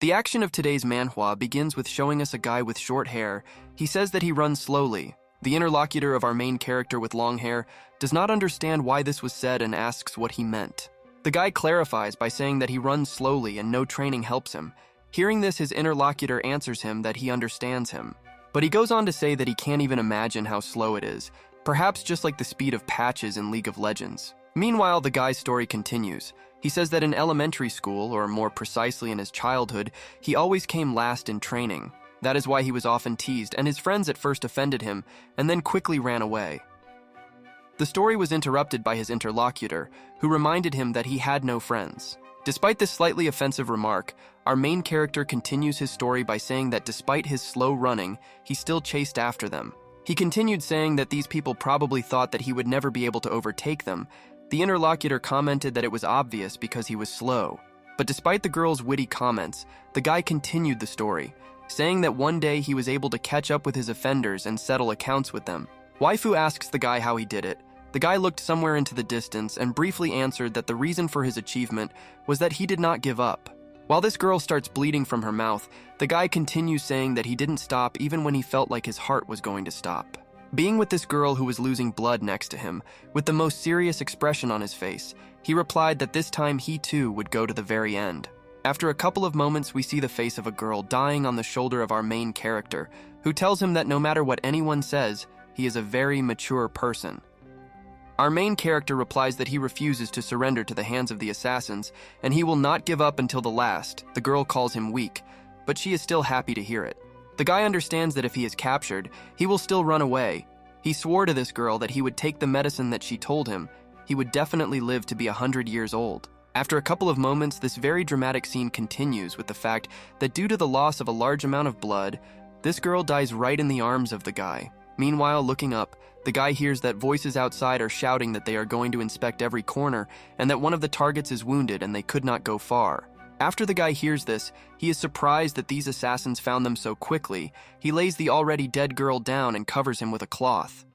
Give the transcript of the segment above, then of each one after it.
The action of today's manhwa begins with showing us a guy with short hair. He says that he runs slowly. The interlocutor of our main character with long hair does not understand why this was said and asks what he meant. The guy clarifies by saying that he runs slowly and no training helps him. Hearing this, his interlocutor answers him that he understands him. But he goes on to say that he can't even imagine how slow it is, perhaps just like the speed of patches in League of Legends. Meanwhile, the guy's story continues. He says that in elementary school, or more precisely in his childhood, he always came last in training. That is why he was often teased, and his friends at first offended him, and then quickly ran away. The story was interrupted by his interlocutor, who reminded him that he had no friends. Despite this slightly offensive remark, our main character continues his story by saying that despite his slow running, he still chased after them. He continued saying that these people probably thought that he would never be able to overtake them. The interlocutor commented that it was obvious because he was slow. But despite the girl's witty comments, the guy continued the story, saying that one day he was able to catch up with his offenders and settle accounts with them. Waifu asks the guy how he did it. The guy looked somewhere into the distance and briefly answered that the reason for his achievement was that he did not give up. While this girl starts bleeding from her mouth, the guy continues saying that he didn't stop even when he felt like his heart was going to stop. Being with this girl who was losing blood next to him, with the most serious expression on his face, he replied that this time he too would go to the very end. After a couple of moments, we see the face of a girl dying on the shoulder of our main character, who tells him that no matter what anyone says, he is a very mature person. Our main character replies that he refuses to surrender to the hands of the assassins, and he will not give up until the last. The girl calls him weak, but she is still happy to hear it. The guy understands that if he is captured, he will still run away. He swore to this girl that he would take the medicine that she told him. He would definitely live to be 100 years old. After a couple of moments, this very dramatic scene continues with the fact that due to the loss of a large amount of blood, this girl dies right in the arms of the guy. Meanwhile, looking up, the guy hears that voices outside are shouting that they are going to inspect every corner and that one of the targets is wounded and they could not go far. After the guy hears this, he is surprised that these assassins found them so quickly. He lays the already dead girl down and covers him with a cloth.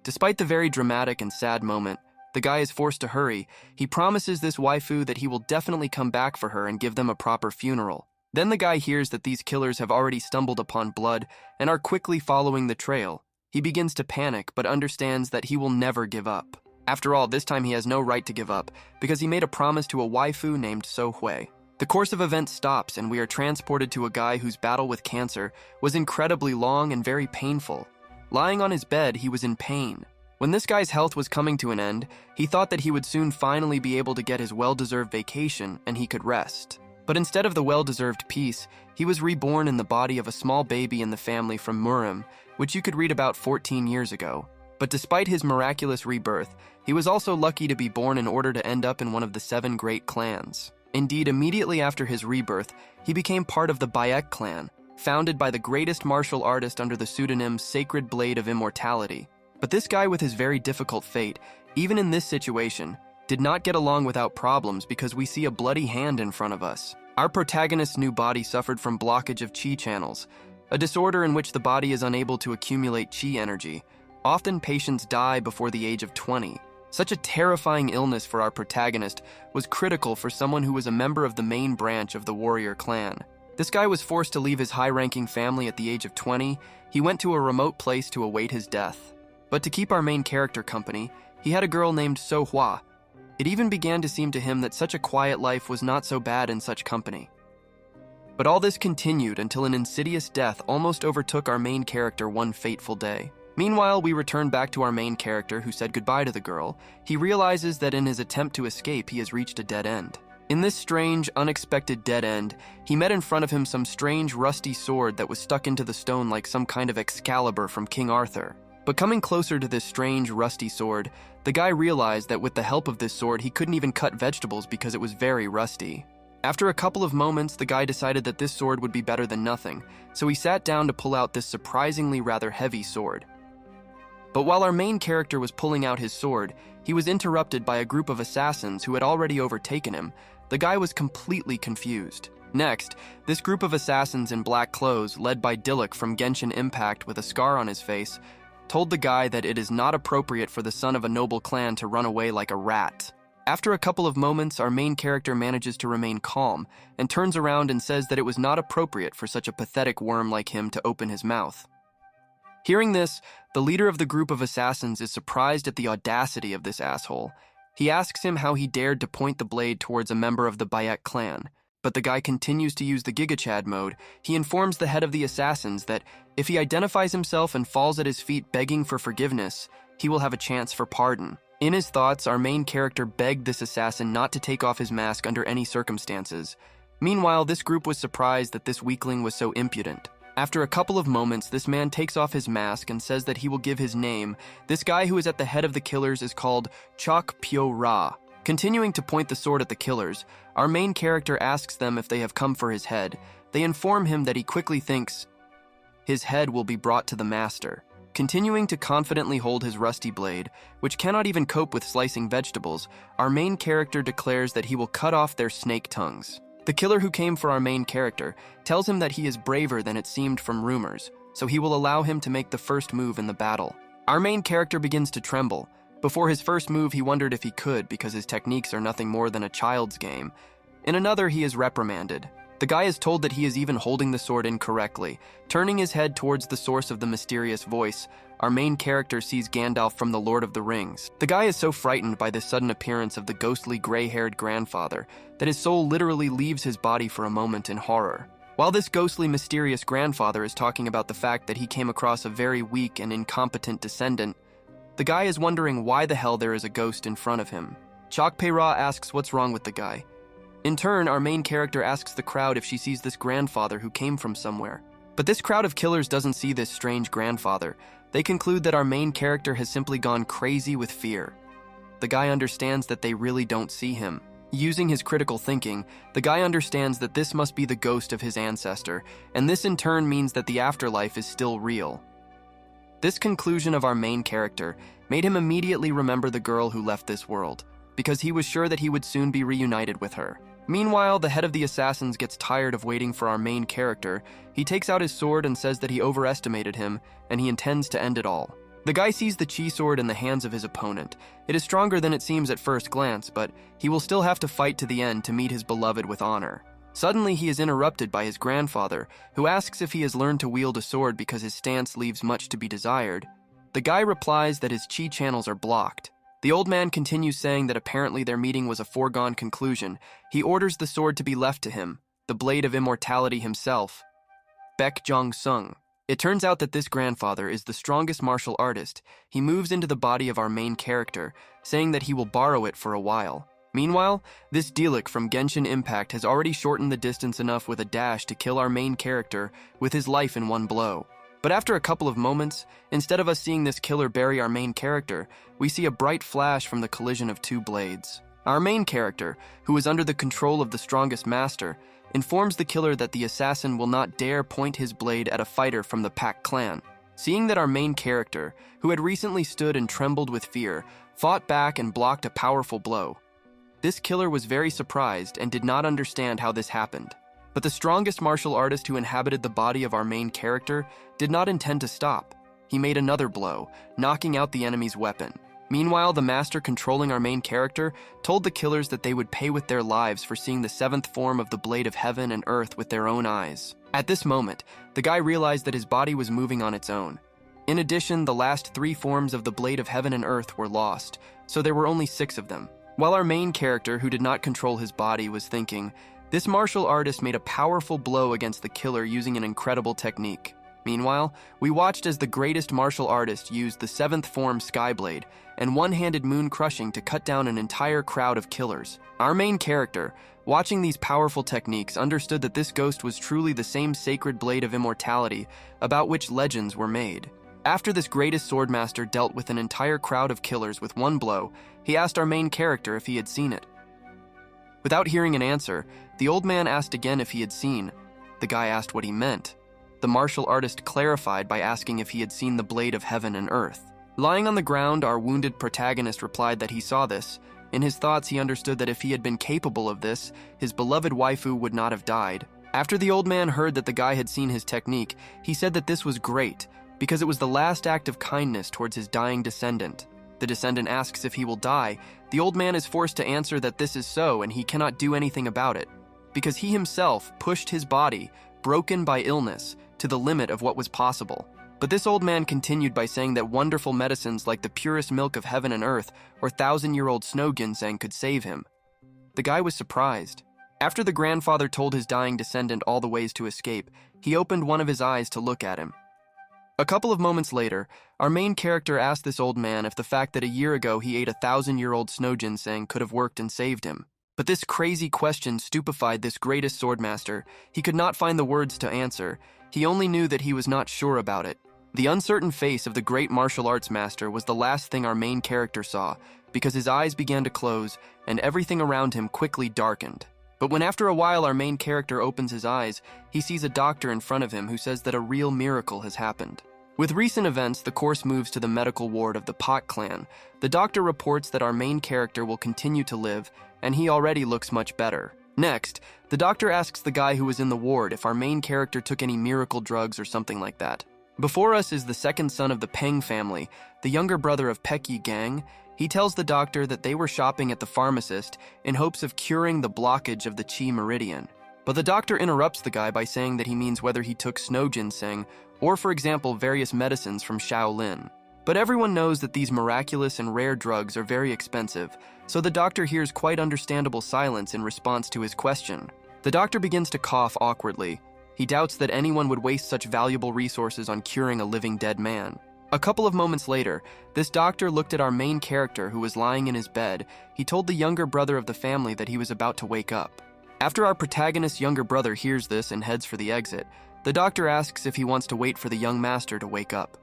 Despite the very dramatic and sad moment, the guy is forced to hurry. He promises this waifu that he will definitely come back for her and give them a proper funeral. Then the guy hears that these killers have already stumbled upon blood and are quickly following the trail. He begins to panic, but understands that he will never give up. After all, this time he has no right to give up, because he made a promise to a waifu named So-Hui. The course of events stops, and we are transported to a guy whose battle with cancer was incredibly long and very painful. Lying on his bed, he was in pain. When this guy's health was coming to an end, he thought that he would soon finally be able to get his well-deserved vacation and he could rest. But instead of the well-deserved peace, he was reborn in the body of a small baby in the family from Murim, which you could read about 14 years ago. But despite his miraculous rebirth, he was also lucky to be born in order to end up in one of the 7 great clans. Indeed, immediately after his rebirth, he became part of the Bayek clan, founded by the greatest martial artist under the pseudonym Sacred Blade of Immortality. But this guy with his very difficult fate, even in this situation, did not get along without problems because we see a bloody hand in front of us. Our protagonist's new body suffered from blockage of chi channels, a disorder in which the body is unable to accumulate chi energy. Often patients die before the age of 20. Such a terrifying illness for our protagonist was critical for someone who was a member of the main branch of the warrior clan. This guy was forced to leave his high-ranking family at the age of 20. He went to a remote place to await his death. But to keep our main character company, he had a girl named So-Hua. It even began to seem to him that such a quiet life was not so bad in such company. But all this continued until an insidious death almost overtook our main character one fateful day. Meanwhile, we return back to our main character who said goodbye to the girl. He realizes that in his attempt to escape, he has reached a dead end. In this strange, unexpected dead end, he met in front of him some strange, rusty sword that was stuck into the stone like some kind of Excalibur from King Arthur. But coming closer to this strange, rusty sword, the guy realized that with the help of this sword, he couldn't even cut vegetables because it was very rusty. After a couple of moments, the guy decided that this sword would be better than nothing, so he sat down to pull out this surprisingly rather heavy sword. But while our main character was pulling out his sword, he was interrupted by a group of assassins who had already overtaken him. The guy was completely confused. Next, this group of assassins in black clothes, led by Dilek from Genshin Impact with a scar on his face, told the guy that it is not appropriate for the son of a noble clan to run away like a rat. After a couple of moments, our main character manages to remain calm and turns around and says that it was not appropriate for such a pathetic worm like him to open his mouth. Hearing this, the leader of the group of assassins is surprised at the audacity of this asshole. He asks him how he dared to point the blade towards a member of the Bayek clan, but the guy continues to use the Gigachad mode. He informs the head of the assassins that if he identifies himself and falls at his feet begging for forgiveness, he will have a chance for pardon. In his thoughts, our main character begged this assassin not to take off his mask under any circumstances. Meanwhile, this group was surprised that this weakling was so impudent. After a couple of moments, this man takes off his mask and says that he will give his name. This guy who is at the head of the killers is called Chok Pyo Ra. Continuing to point the sword at the killers, our main character asks them if they have come for his head. They inform him that he quickly thinks his head will be brought to the master. Continuing to confidently hold his rusty blade, which cannot even cope with slicing vegetables, our main character declares that he will cut off their snake tongues. The killer who came for our main character tells him that he is braver than it seemed from rumors, so he will allow him to make the first move in the battle. Our main character begins to tremble. Before his first move, he wondered if he could because his techniques are nothing more than a child's game. In another, he is reprimanded. The guy is told that he is even holding the sword incorrectly. Turning his head towards the source of the mysterious voice, our main character sees Gandalf from the Lord of the Rings. The guy is so frightened by the sudden appearance of the ghostly gray-haired grandfather that his soul literally leaves his body for a moment in horror. While this ghostly, mysterious grandfather is talking about the fact that he came across a very weak and incompetent descendant, the guy is wondering why the hell there is a ghost in front of him. Chok Pei Ra asks what's wrong with the guy. In turn, our main character asks the crowd if she sees this grandfather who came from somewhere. But this crowd of killers doesn't see this strange grandfather. They conclude that our main character has simply gone crazy with fear. The guy understands that they really don't see him. Using his critical thinking, the guy understands that this must be the ghost of his ancestor, and this in turn means that the afterlife is still real. This conclusion of our main character made him immediately remember the girl who left this world, because he was sure that he would soon be reunited with her. Meanwhile, the head of the assassins gets tired of waiting for our main character. He takes out his sword and says that he overestimated him, and he intends to end it all. The guy sees the chi sword in the hands of his opponent. It is stronger than it seems at first glance, but he will still have to fight to the end to meet his beloved with honor. Suddenly, he is interrupted by his grandfather, who asks if he has learned to wield a sword because his stance leaves much to be desired. The guy replies that his chi channels are blocked. The old man continues saying that apparently their meeting was a foregone conclusion. He orders the sword to be left to him, the blade of immortality himself, Baek Jong Sung. It turns out that this grandfather is the strongest martial artist. He moves into the body of our main character, saying that he will borrow it for a while. Meanwhile, this Delik from Genshin Impact has already shortened the distance enough with a dash to kill our main character with his life in one blow. But after a couple of moments, instead of us seeing this killer bury our main character, we see a bright flash from the collision of two blades. Our main character, who is under the control of the strongest master, informs the killer that the assassin will not dare point his blade at a fighter from the Pak clan. Seeing that our main character, who had recently stood and trembled with fear, fought back and blocked a powerful blow, this killer was very surprised and did not understand how this happened. But the strongest martial artist who inhabited the body of our main character did not intend to stop. He made another blow, knocking out the enemy's weapon. Meanwhile, the master controlling our main character told the killers that they would pay with their lives for seeing the seventh form of the blade of heaven and earth with their own eyes. At this moment, the guy realized that his body was moving on its own. In addition, the last three forms of the blade of heaven and earth were lost, so there were only 6 of them. While our main character, who did not control his body, was thinking, this martial artist made a powerful blow against the killer using an incredible technique. Meanwhile, we watched as the greatest martial artist used the 7th form Skyblade and one-handed moon crushing to cut down an entire crowd of killers. Our main character, watching these powerful techniques, understood that this ghost was truly the same sacred blade of immortality about which legends were made. After this greatest swordmaster dealt with an entire crowd of killers with one blow, he asked our main character if he had seen it. Without hearing an answer, the old man asked again if he had seen. The guy asked what he meant. The martial artist clarified by asking if he had seen the blade of heaven and earth. Lying on the ground, our wounded protagonist replied that he saw this. In his thoughts, he understood that if he had been capable of this, his beloved waifu would not have died. After the old man heard that the guy had seen his technique, he said that this was great, because it was the last act of kindness towards his dying descendant. The descendant asks if he will die. The old man is forced to answer that this is so and he cannot do anything about it, because he himself pushed his body, broken by illness, to the limit of what was possible. But this old man continued by saying that wonderful medicines like the purest milk of heaven and earth or 1,000-year-old snow ginseng could save him. The guy was surprised. After the grandfather told his dying descendant all the ways to escape, he opened one of his eyes to look at him. A couple of moments later, our main character asked this old man if the fact that a year ago he ate 1,000-year-old snow ginseng could have worked and saved him. But this crazy question stupefied this greatest swordmaster. He could not find the words to answer. He only knew that he was not sure about it. The uncertain face of the great martial arts master was the last thing our main character saw, because his eyes began to close and everything around him quickly darkened. But when after a while our main character opens his eyes, he sees a doctor in front of him who says that a real miracle has happened. With recent events, the course moves to the medical ward of the Pot clan. The doctor reports that our main character will continue to live, and he already looks much better. Next, the doctor asks the guy who was in the ward if our main character took any miracle drugs or something like that. Before us is the second son of the Peng family, the younger brother of Peki Gang. He tells the doctor that they were shopping at the pharmacist in hopes of curing the blockage of the Qi meridian. But the doctor interrupts the guy by saying that he means whether he took snow ginseng or, for example, various medicines from Shaolin. But everyone knows that these miraculous and rare drugs are very expensive, so the doctor hears quite understandable silence in response to his question. The doctor begins to cough awkwardly. He doubts that anyone would waste such valuable resources on curing a living dead man. A couple of moments later, this doctor looked at our main character who was lying in his bed. He told the younger brother of the family that he was about to wake up. After our protagonist's younger brother hears this and heads for the exit, the doctor asks if he wants to wait for the young master to wake up.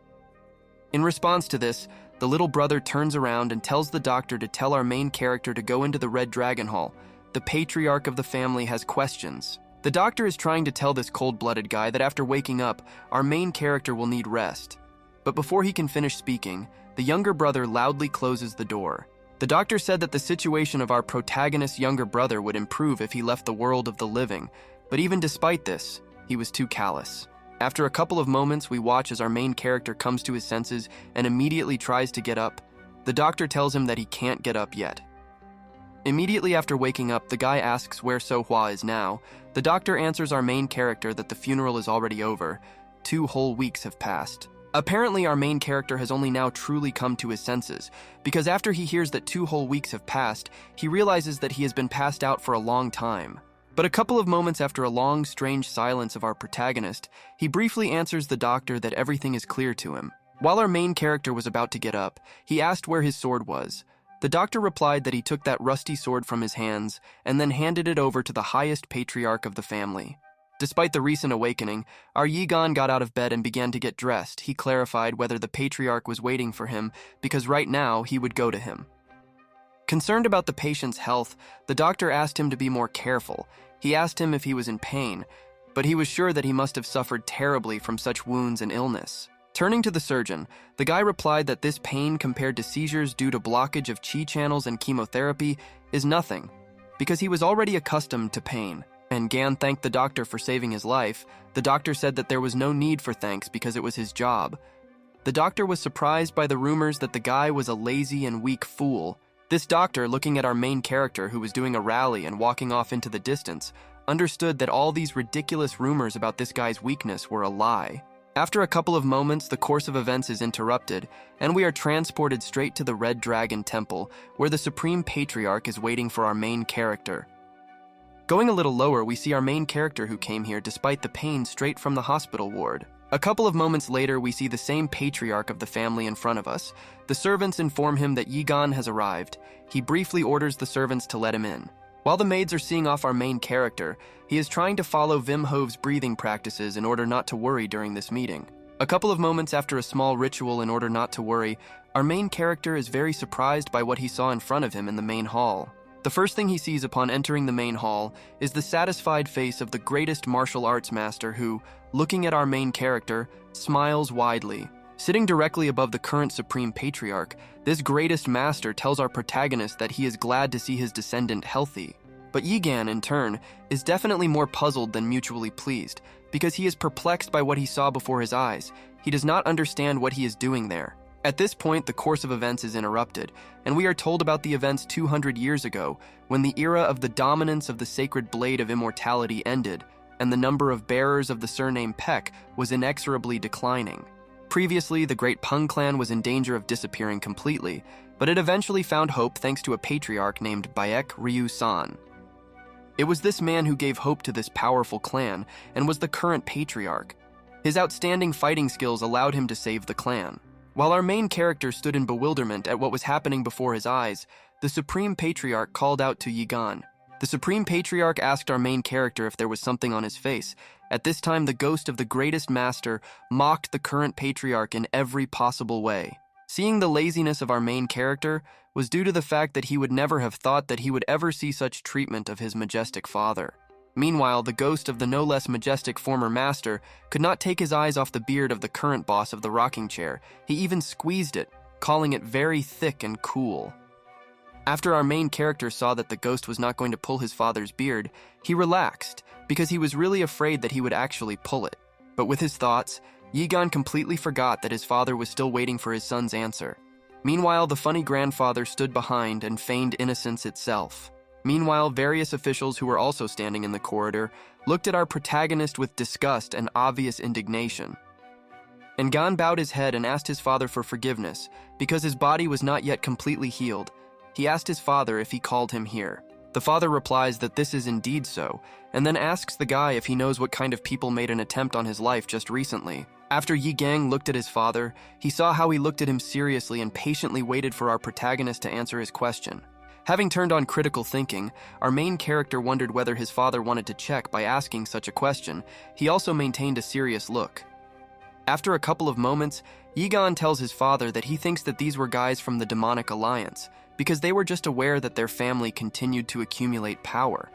In response to this, the little brother turns around and tells the doctor to tell our main character to go into the Red Dragon Hall. The patriarch of the family has questions. The doctor is trying to tell this cold-blooded guy that after waking up, our main character will need rest. But before he can finish speaking, the younger brother loudly closes the door. The doctor said that the situation of our protagonist's younger brother would improve if he left the world of the living, but even despite this, he was too callous. After a couple of moments, we watch as our main character comes to his senses and immediately tries to get up. The doctor tells him that he can't get up yet. Immediately after waking up, the guy asks where So-hwa is now. The doctor answers our main character that the funeral is already over. 2 whole weeks have passed. Apparently, our main character has only now truly come to his senses, because after he hears that 2 whole weeks have passed, he realizes that he has been passed out for a long time. But a couple of moments after a long, strange silence of our protagonist, he briefly answers the doctor that everything is clear to him. While our main character was about to get up, he asked where his sword was. The doctor replied that he took that rusty sword from his hands and then handed it over to the highest patriarch of the family. Despite the recent awakening, our Yigan got out of bed and began to get dressed. He clarified whether the patriarch was waiting for him because right now he would go to him. Concerned about the patient's health, the doctor asked him to be more careful. He asked him if he was in pain, but he was sure that he must have suffered terribly from such wounds and illness. Turning to the surgeon, the guy replied that this pain compared to seizures due to blockage of qi channels and chemotherapy is nothing, because he was already accustomed to pain. And Gan thanked the doctor for saving his life. The doctor said that there was no need for thanks because it was his job. The doctor was surprised by the rumors that the guy was a lazy and weak fool. This doctor, looking at our main character who was doing a rally and walking off into the distance, understood that all these ridiculous rumors about this guy's weakness were a lie. After a couple of moments, the course of events is interrupted, and we are transported straight to the Red Dragon Temple, where the Supreme Patriarch is waiting for our main character. Going a little lower, we see our main character who came here despite the pain straight from the hospital ward. A couple of moments later, we see the same patriarch of the family in front of us. The servants inform him that Yigan has arrived. He briefly orders the servants to let him in. While the maids are seeing off our main character, he is trying to follow Wim Hof's breathing practices in order not to worry during this meeting. A couple of moments after a small ritual in order not to worry, our main character is very surprised by what he saw in front of him in the main hall. The first thing he sees upon entering the main hall is the satisfied face of the greatest martial arts master who, looking at our main character, smiles widely. Sitting directly above the current Supreme Patriarch, this greatest master tells our protagonist that he is glad to see his descendant healthy. But Yigan, in turn, is definitely more puzzled than mutually pleased, because he is perplexed by what he saw before his eyes. He does not understand what he is doing there. At this point, the course of events is interrupted, and we are told about the events 200 years ago, when the era of the dominance of the sacred blade of immortality ended, and the number of bearers of the surname Peck was inexorably declining. Previously, the great Pung clan was in danger of disappearing completely, but it eventually found hope thanks to a patriarch named Baek Ryu San. It was this man who gave hope to this powerful clan and was the current patriarch. His outstanding fighting skills allowed him to save the clan. While our main character stood in bewilderment at what was happening before his eyes, the Supreme Patriarch called out to Yigan. The Supreme Patriarch asked our main character if there was something on his face. At this time, the ghost of the greatest master mocked the current patriarch in every possible way. Seeing the laziness of our main character was due to the fact that he would never have thought that he would ever see such treatment of his majestic father. Meanwhile, the ghost of the no less majestic former master could not take his eyes off the beard of the current boss of the rocking chair. He even squeezed it, calling it very thick and cool. After our main character saw that the ghost was not going to pull his father's beard, he relaxed, because he was really afraid that he would actually pull it. But with his thoughts, Yigan completely forgot that his father was still waiting for his son's answer. Meanwhile, the funny grandfather stood behind and feigned innocence itself. Meanwhile, various officials who were also standing in the corridor looked at our protagonist with disgust and obvious indignation. Ngan bowed his head and asked his father for forgiveness, because his body was not yet completely healed. He asked his father if he called him here. The father replies that this is indeed so, and then asks the guy if he knows what kind of people made an attempt on his life just recently. After Yi Gang looked at his father, he saw how he looked at him seriously and patiently waited for our protagonist to answer his question. Having turned on critical thinking, our main character wondered whether his father wanted to check by asking such a question. He also maintained a serious look. After a couple of moments, Yigan tells his father that he thinks that these were guys from the demonic alliance, because they were just aware that their family continued to accumulate power.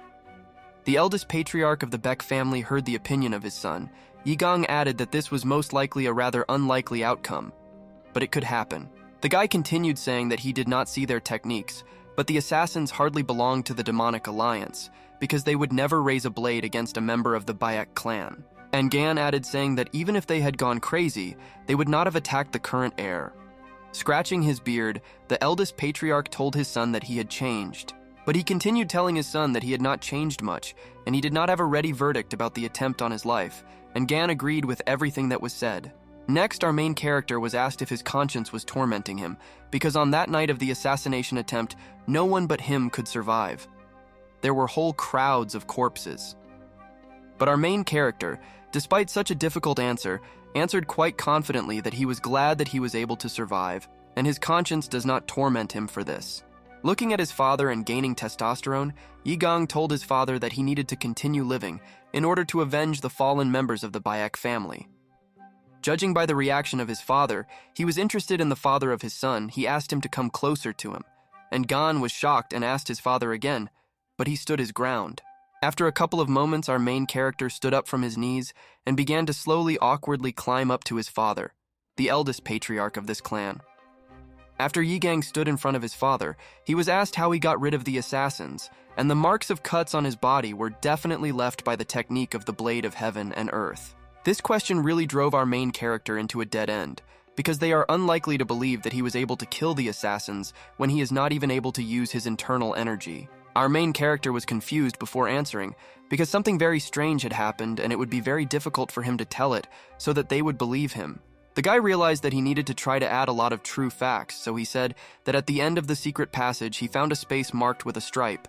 The eldest patriarch of the Beck family heard the opinion of his son. Yigang added that this was most likely a rather unlikely outcome, but it could happen. The guy continued saying that he did not see their techniques, but the assassins hardly belonged to the demonic alliance, because they would never raise a blade against a member of the Bayek clan. And Gan added saying that even if they had gone crazy, they would not have attacked the current heir. Scratching his beard, the eldest patriarch told his son that he had changed. But he continued telling his son that he had not changed much, and he did not have a ready verdict about the attempt on his life, and Gan agreed with everything that was said. Next, our main character was asked if his conscience was tormenting him, because on that night of the assassination attempt, no one but him could survive. There were whole crowds of corpses. But our main character, despite such a difficult answer, answered quite confidently that he was glad that he was able to survive, and his conscience does not torment him for this. Looking at his father and gaining testosterone, Yigang told his father that he needed to continue living in order to avenge the fallen members of the Bayek family. Judging by the reaction of his father, he was interested in the father of his son. He asked him to come closer to him, and Gan was shocked and asked his father again, but he stood his ground. After a couple of moments, our main character stood up from his knees and began to slowly, awkwardly climb up to his father, the eldest patriarch of this clan. After Yigang stood in front of his father, he was asked how he got rid of the assassins, and the marks of cuts on his body were definitely left by the technique of the blade of heaven and earth. This question really drove our main character into a dead end, because they are unlikely to believe that he was able to kill the assassins when he is not even able to use his internal energy. Our main character was confused before answering, because something very strange had happened and it would be very difficult for him to tell it so that they would believe him. The guy realized that he needed to try to add a lot of true facts, so he said that at the end of the secret passage he found a space marked with a stripe.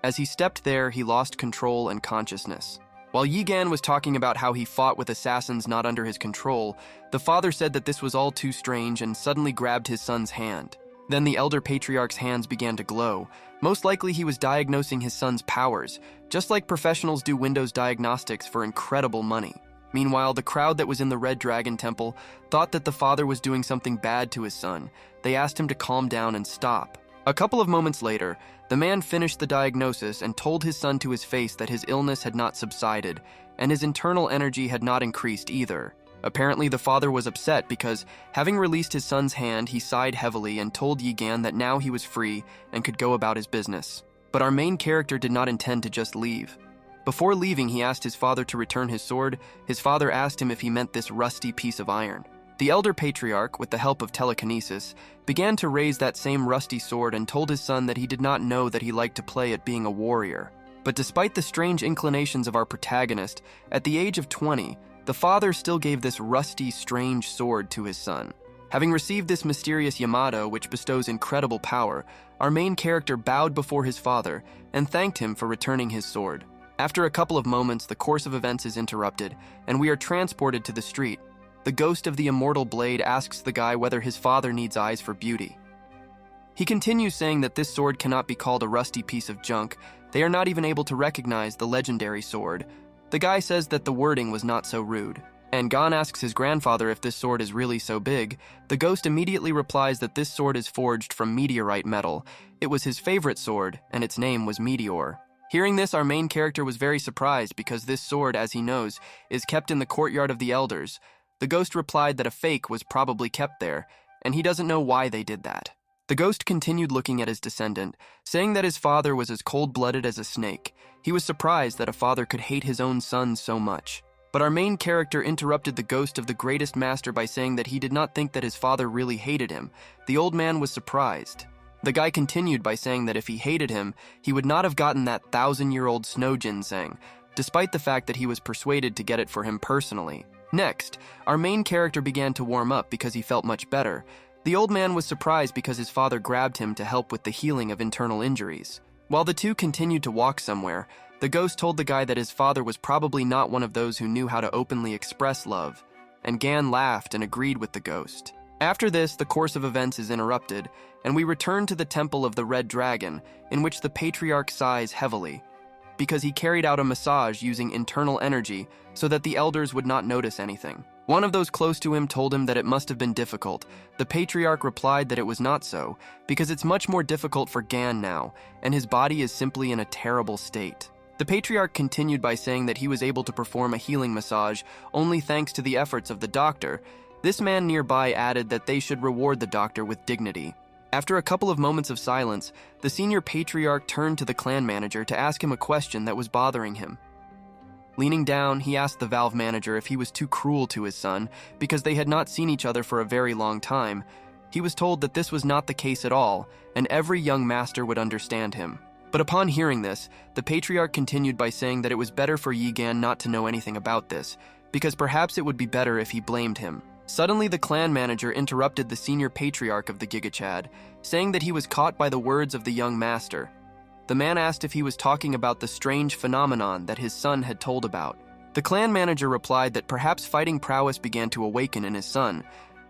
As he stepped there, he lost control and consciousness. While Yigan was talking about how he fought with assassins not under his control, the father said that this was all too strange and suddenly grabbed his son's hand. Then the elder patriarch's hands began to glow. Most likely he was diagnosing his son's powers, just like professionals do Windows diagnostics for incredible money. Meanwhile, the crowd that was in the Red Dragon Temple thought that the father was doing something bad to his son. They asked him to calm down and stop. A couple of moments later, the man finished the diagnosis and told his son to his face that his illness had not subsided, and his internal energy had not increased either. Apparently, the father was upset because, having released his son's hand, he sighed heavily and told Yigan that now he was free and could go about his business. But our main character did not intend to just leave. Before leaving, he asked his father to return his sword. His father asked him if he meant this rusty piece of iron. The elder patriarch, with the help of telekinesis, began to raise that same rusty sword and told his son that he did not know that he liked to play at being a warrior. But despite the strange inclinations of our protagonist, at the age of 20, the father still gave this rusty, strange sword to his son. Having received this mysterious Yamato, which bestows incredible power, our main character bowed before his father and thanked him for returning his sword. After a couple of moments, the course of events is interrupted, and we are transported to the street. The ghost of the immortal blade asks the guy whether his father needs eyes for beauty. He continues saying that this sword cannot be called a rusty piece of junk. They are not even able to recognize the legendary sword. The guy says that the wording was not so rude. And Gon asks his grandfather if this sword is really so big. The ghost immediately replies that this sword is forged from meteorite metal. It was his favorite sword, and its name was Meteor. Hearing this, our main character was very surprised because this sword, as he knows, is kept in the courtyard of the elders. The ghost replied that a fake was probably kept there, and he doesn't know why they did that. The ghost continued looking at his descendant, saying that his father was as cold-blooded as a snake. He was surprised that a father could hate his own son so much. But our main character interrupted the ghost of the greatest master by saying that he did not think that his father really hated him. The old man was surprised. The guy continued by saying that if he hated him, he would not have gotten that 1,000-year-old snow ginseng, despite the fact that he was persuaded to get it for him personally. Next, our main character began to warm up because he felt much better. The old man was surprised because his father grabbed him to help with the healing of internal injuries. While the two continued to walk somewhere, the ghost told the guy that his father was probably not one of those who knew how to openly express love, and Gan laughed and agreed with the ghost. After this, the course of events is interrupted, and we return to the Temple of the Red Dragon, in which the patriarch sighs heavily, because he carried out a massage using internal energy so that the elders would not notice anything. One of those close to him told him that it must have been difficult. The patriarch replied that it was not so, because it's much more difficult for Gan now, and his body is simply in a terrible state. The patriarch continued by saying that he was able to perform a healing massage only thanks to the efforts of the doctor. This man nearby added that they should reward the doctor with dignity. After a couple of moments of silence, the senior patriarch turned to the clan manager to ask him a question that was bothering him. Leaning down, he asked the valve manager if he was too cruel to his son because they had not seen each other for a very long time. He was told that this was not the case at all, and every young master would understand him. But upon hearing this, the patriarch continued by saying that it was better for Yi Gan not to know anything about this, because perhaps it would be better if he blamed him. Suddenly, the clan manager interrupted the senior patriarch of the Gigachad, saying that he was caught by the words of the young master. The man asked if he was talking about the strange phenomenon that his son had told about. The clan manager replied that perhaps fighting prowess began to awaken in his son.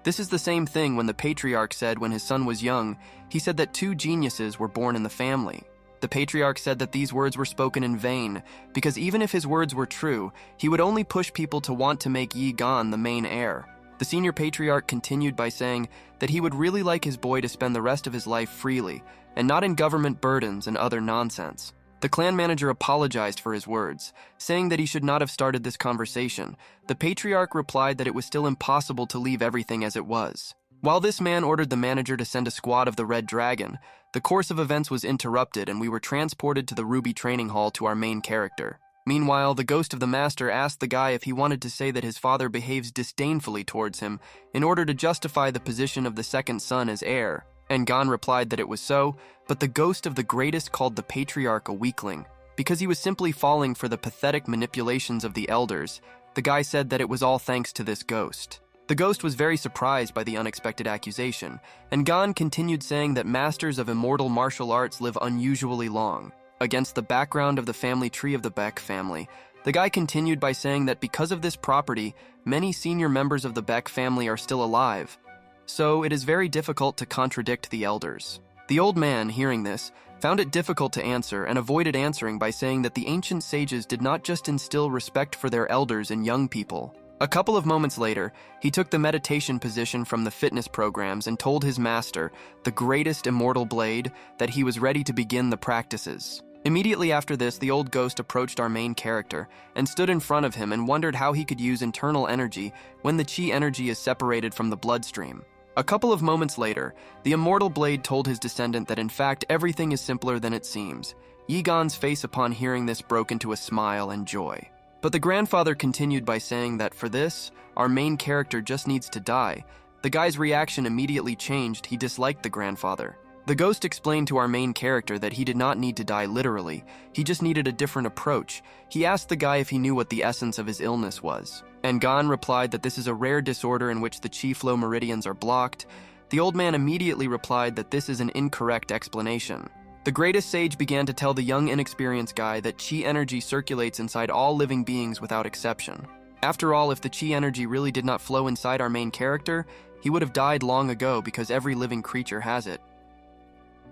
This is the same thing when the patriarch said when his son was young, he said that 2 geniuses were born in the family. The patriarch said that these words were spoken in vain, because even if his words were true, he would only push people to want to make Yi Gan the main heir. The senior patriarch continued by saying that he would really like his boy to spend the rest of his life freely, and not in government burdens and other nonsense. The clan manager apologized for his words, saying that he should not have started this conversation. The patriarch replied that it was still impossible to leave everything as it was. While this man ordered the manager to send a squad of the Red Dragon, the course of events was interrupted and we were transported to the Ruby Training Hall to our main character. Meanwhile, the ghost of the master asked the guy if he wanted to say that his father behaves disdainfully towards him in order to justify the position of the second son as heir, and Gon replied that it was so, but the ghost of the greatest called the patriarch a weakling, because he was simply falling for the pathetic manipulations of the elders. The guy said that it was all thanks to this ghost. The ghost was very surprised by the unexpected accusation, and Gon continued saying that masters of immortal martial arts live unusually long. Against the background of the family tree of the Beck family, the guy continued by saying that because of this property, many senior members of the Beck family are still alive, so it is very difficult to contradict the elders. The old man, hearing this, found it difficult to answer and avoided answering by saying that the ancient sages did not just instill respect for their elders in young people. A couple of moments later, he took the meditation position from the fitness programs and told his master, the greatest immortal blade, that he was ready to begin the practices. Immediately after this, the old ghost approached our main character and stood in front of him and wondered how he could use internal energy when the chi energy is separated from the bloodstream. A couple of moments later, the immortal blade told his descendant that in fact everything is simpler than it seems. Yi Gan's face upon hearing this broke into a smile and joy. But the grandfather continued by saying that for this, our main character just needs to die. The guy's reaction immediately changed. He disliked the grandfather. The ghost explained to our main character that he did not need to die literally, he just needed a different approach. He asked the guy if he knew what the essence of his illness was. And Gon replied that this is a rare disorder in which the chi flow meridians are blocked. The old man immediately replied that this is an incorrect explanation. The greatest sage began to tell the young inexperienced guy that chi energy circulates inside all living beings without exception. After all, if the chi energy really did not flow inside our main character, he would have died long ago because every living creature has it.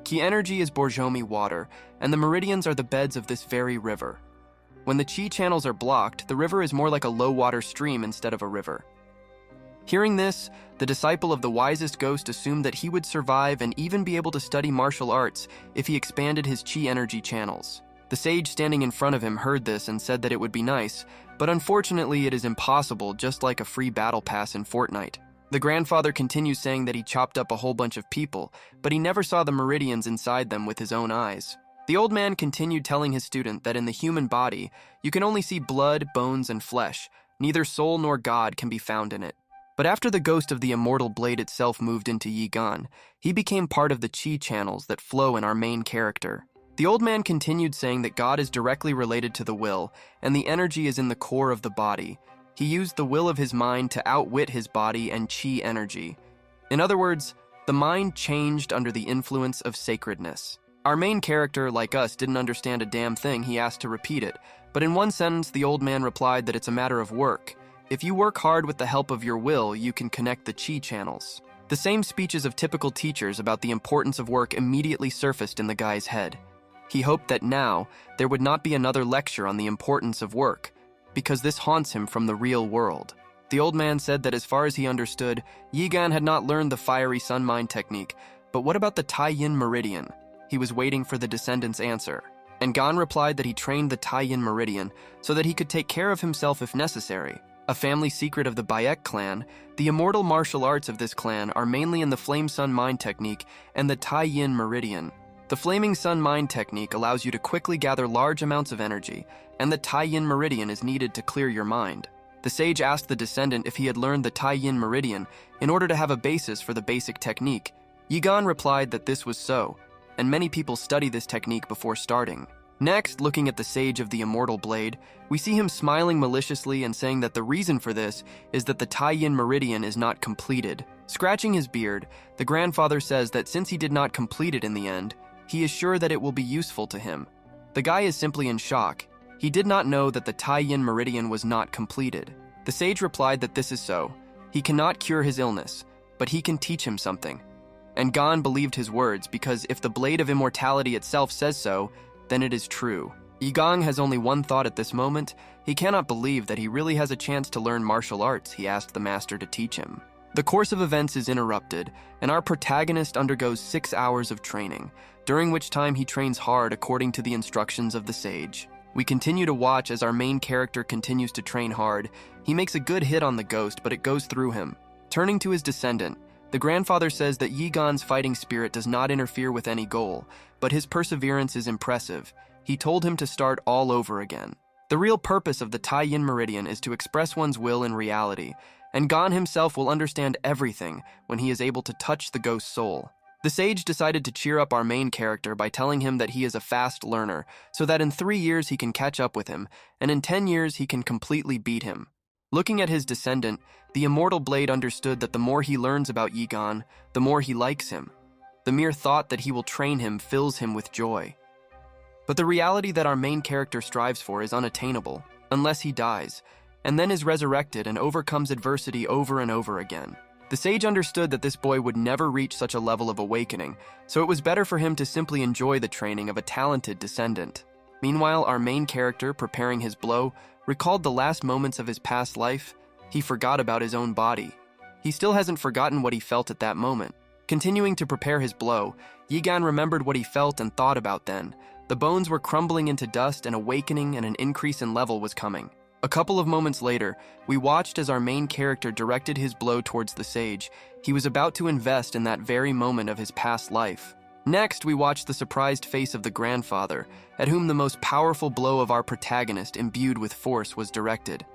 Chi energy is Borjomi water, and the meridians are the beds of this very river. When the chi channels are blocked, the river is more like a low-water stream instead of a river. Hearing this, the disciple of the wisest ghost assumed that he would survive and even be able to study martial arts if he expanded his chi energy channels. The sage standing in front of him heard this and said that it would be nice, but unfortunately it is impossible, just like a free battle pass in Fortnite. The grandfather continues saying that he chopped up a whole bunch of people, but he never saw the meridians inside them with his own eyes. The old man continued telling his student that in the human body, you can only see blood, bones, and flesh. Neither soul nor God can be found in it. But after the ghost of the immortal blade itself moved into Yi Gan, he became part of the chi channels that flow in our main character. The old man continued saying that God is directly related to the will, and the energy is in the core of the body. He used the will of his mind to outwit his body and chi energy. In other words, the mind changed under the influence of sacredness. Our main character, like us, didn't understand a damn thing. He asked to repeat it, but in one sentence, the old man replied that it's a matter of work. If you work hard with the help of your will, you can connect the chi channels. The same speeches of typical teachers about the importance of work immediately surfaced in the guy's head. He hoped that now, there would not be another lecture on the importance of work, because this haunts him from the real world. The old man said that as far as he understood, Yi Gan had not learned the fiery sun mind technique, but what about the Tai Yin meridian? He was waiting for the descendant's answer. And Gon replied that he trained the Tai Yin meridian so that he could take care of himself if necessary. A family secret of the Bayek clan, the immortal martial arts of this clan are mainly in the Flame Sun Mind technique and the Tai Yin meridian. The Flaming Sun Mind technique allows you to quickly gather large amounts of energy, and the Tai Yin meridian is needed to clear your mind. The sage asked the descendant if he had learned the Tai Yin meridian in order to have a basis for the basic technique. Yi Gan replied that this was so, and many people study this technique before starting. Next, looking at the sage of the immortal blade, we see him smiling maliciously and saying that the reason for this is that the Tai Yin meridian is not completed. Scratching his beard, the grandfather says that since he did not complete it in the end, he is sure that it will be useful to him. The guy is simply in shock. He did not know that the Tai Yin meridian was not completed. The sage replied that this is so. He cannot cure his illness, but he can teach him something. And Gon believed his words because if the blade of immortality itself says so, then it is true. Yi Gan has only one thought at this moment. He cannot believe that he really has a chance to learn martial arts. He asked the master to teach him. The course of events is interrupted, and our protagonist undergoes 6 hours of training, during which time he trains hard according to the instructions of the sage. We continue to watch as our main character continues to train hard. He makes a good hit on the ghost, but it goes through him. Turning to his descendant, the grandfather says that Yi Gan's fighting spirit does not interfere with any goal, but his perseverance is impressive. He told him to start all over again. The real purpose of the Tai Yin meridian is to express one's will in reality, and Gon himself will understand everything when he is able to touch the ghost's soul. The sage decided to cheer up our main character by telling him that he is a fast learner, so that in 3 years he can catch up with him, and in 10 years he can completely beat him. Looking at his descendant, the immortal blade understood that the more he learns about Yi Gan, the more he likes him. The mere thought that he will train him fills him with joy. But the reality that our main character strives for is unattainable, unless he dies, and then is resurrected and overcomes adversity over and over again. The sage understood that this boy would never reach such a level of awakening, so it was better for him to simply enjoy the training of a talented descendant. Meanwhile, our main character, preparing his blow, recalled the last moments of his past life. He forgot about his own body. He still hasn't forgotten what he felt at that moment. Continuing to prepare his blow, Yi Gan remembered what he felt and thought about then. The bones were crumbling into dust, and awakening and an increase in level was coming. A couple of moments later, we watched as our main character directed his blow towards the sage. He was about to invest in that very moment of his past life. Next, we watch the surprised face of the grandfather, at whom the most powerful blow of our protagonist, imbued with force, was directed.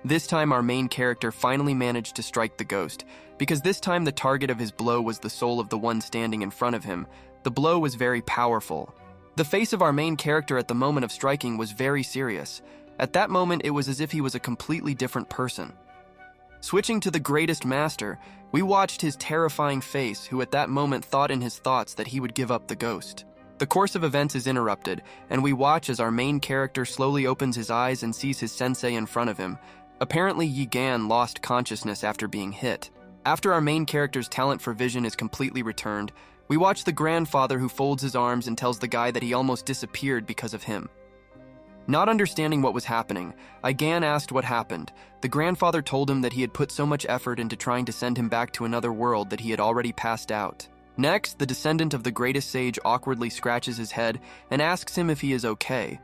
This time, our main character finally managed to strike the ghost, because this time the target of his blow was the soul of the one standing in front of him. The blow was very powerful. The face of our main character at the moment of striking was very serious. At that moment, it was as if he was a completely different person. Switching to the greatest master, we watched his terrifying face, who at that moment thought in his thoughts that he would give up the ghost. The course of events is interrupted, and we watch as our main character slowly opens his eyes and sees his sensei in front of him. Apparently, Yi Gan lost consciousness after being hit. After our main character's talent for vision is completely returned, we watch the grandfather who folds his arms and tells the guy that he almost disappeared because of him. Not understanding what was happening, Yi Gan asked what happened. The grandfather told him that he had put so much effort into trying to send him back to another world that he had already passed out. Next, the descendant of the greatest sage awkwardly scratches his head and asks him if he is okay.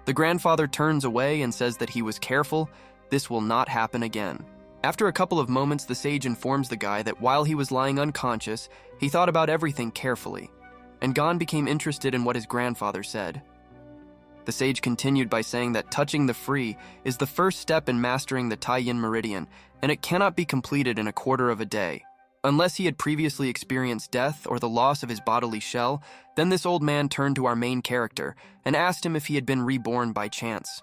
The grandfather turns away and says that he was careful. This will not happen again. After a couple of moments, the sage informs the guy that while he was lying unconscious, he thought about everything carefully, and Gan became interested in what his grandfather said. The sage continued by saying that touching the free is the first step in mastering the Tai Yin meridian, and it cannot be completed in a quarter of a day. Unless he had previously experienced death or the loss of his bodily shell, then this old man turned to our main character and asked him if he had been reborn by chance.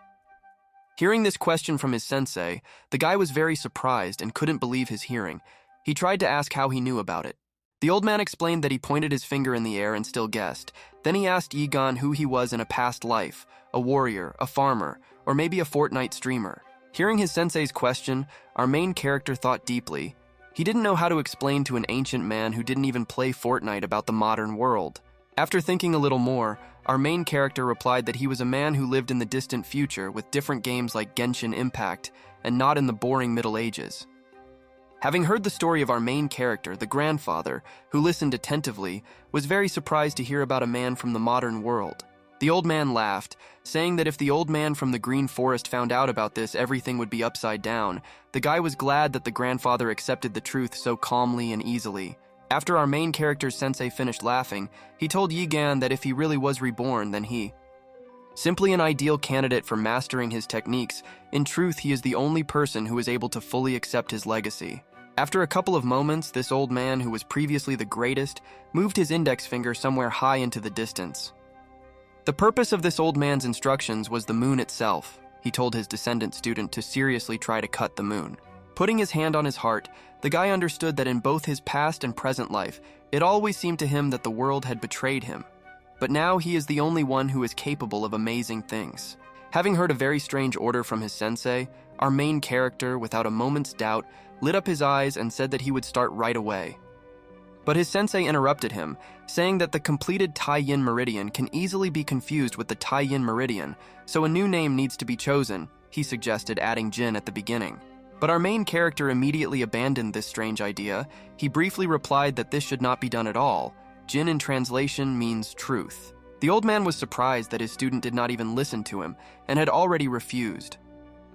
Hearing this question from his sensei, the guy was very surprised and couldn't believe his hearing. He tried to ask how he knew about it. The old man explained that he pointed his finger in the air and still guessed. Then he asked Yi Gan who he was in a past life, a warrior, a farmer, or maybe a Fortnite streamer. Hearing his sensei's question, our main character thought deeply. He didn't know how to explain to an ancient man who didn't even play Fortnite about the modern world. After thinking a little more, our main character replied that he was a man who lived in the distant future with different games like Genshin Impact and not in the boring Middle Ages. Having heard the story of our main character, the grandfather, who listened attentively, was very surprised to hear about a man from the modern world. The old man laughed, saying that if the old man from the Green Forest found out about this, everything would be upside down. The guy was glad that the grandfather accepted the truth so calmly and easily. After our main character's sensei finished laughing, he told Yi Gan that if he really was reborn, then he simply an ideal candidate for mastering his techniques. In truth, he is the only person who is able to fully accept his legacy. After a couple of moments, this old man, who was previously the greatest, moved his index finger somewhere high into the distance. The purpose of this old man's instructions was the moon itself. He told his descendant student to seriously try to cut the moon. Putting his hand on his heart, the guy understood that in both his past and present life, it always seemed to him that the world had betrayed him. But now he is the only one who is capable of amazing things. Having heard a very strange order from his sensei, our main character, without a moment's doubt, lit up his eyes and said that he would start right away. But his sensei interrupted him, saying that the completed Tai Yin meridian can easily be confused with the Tai Yin meridian, so a new name needs to be chosen, he suggested, adding Jin at the beginning. But our main character immediately abandoned this strange idea. He briefly replied that this should not be done at all. Jin in translation means truth. The old man was surprised that his student did not even listen to him and had already refused.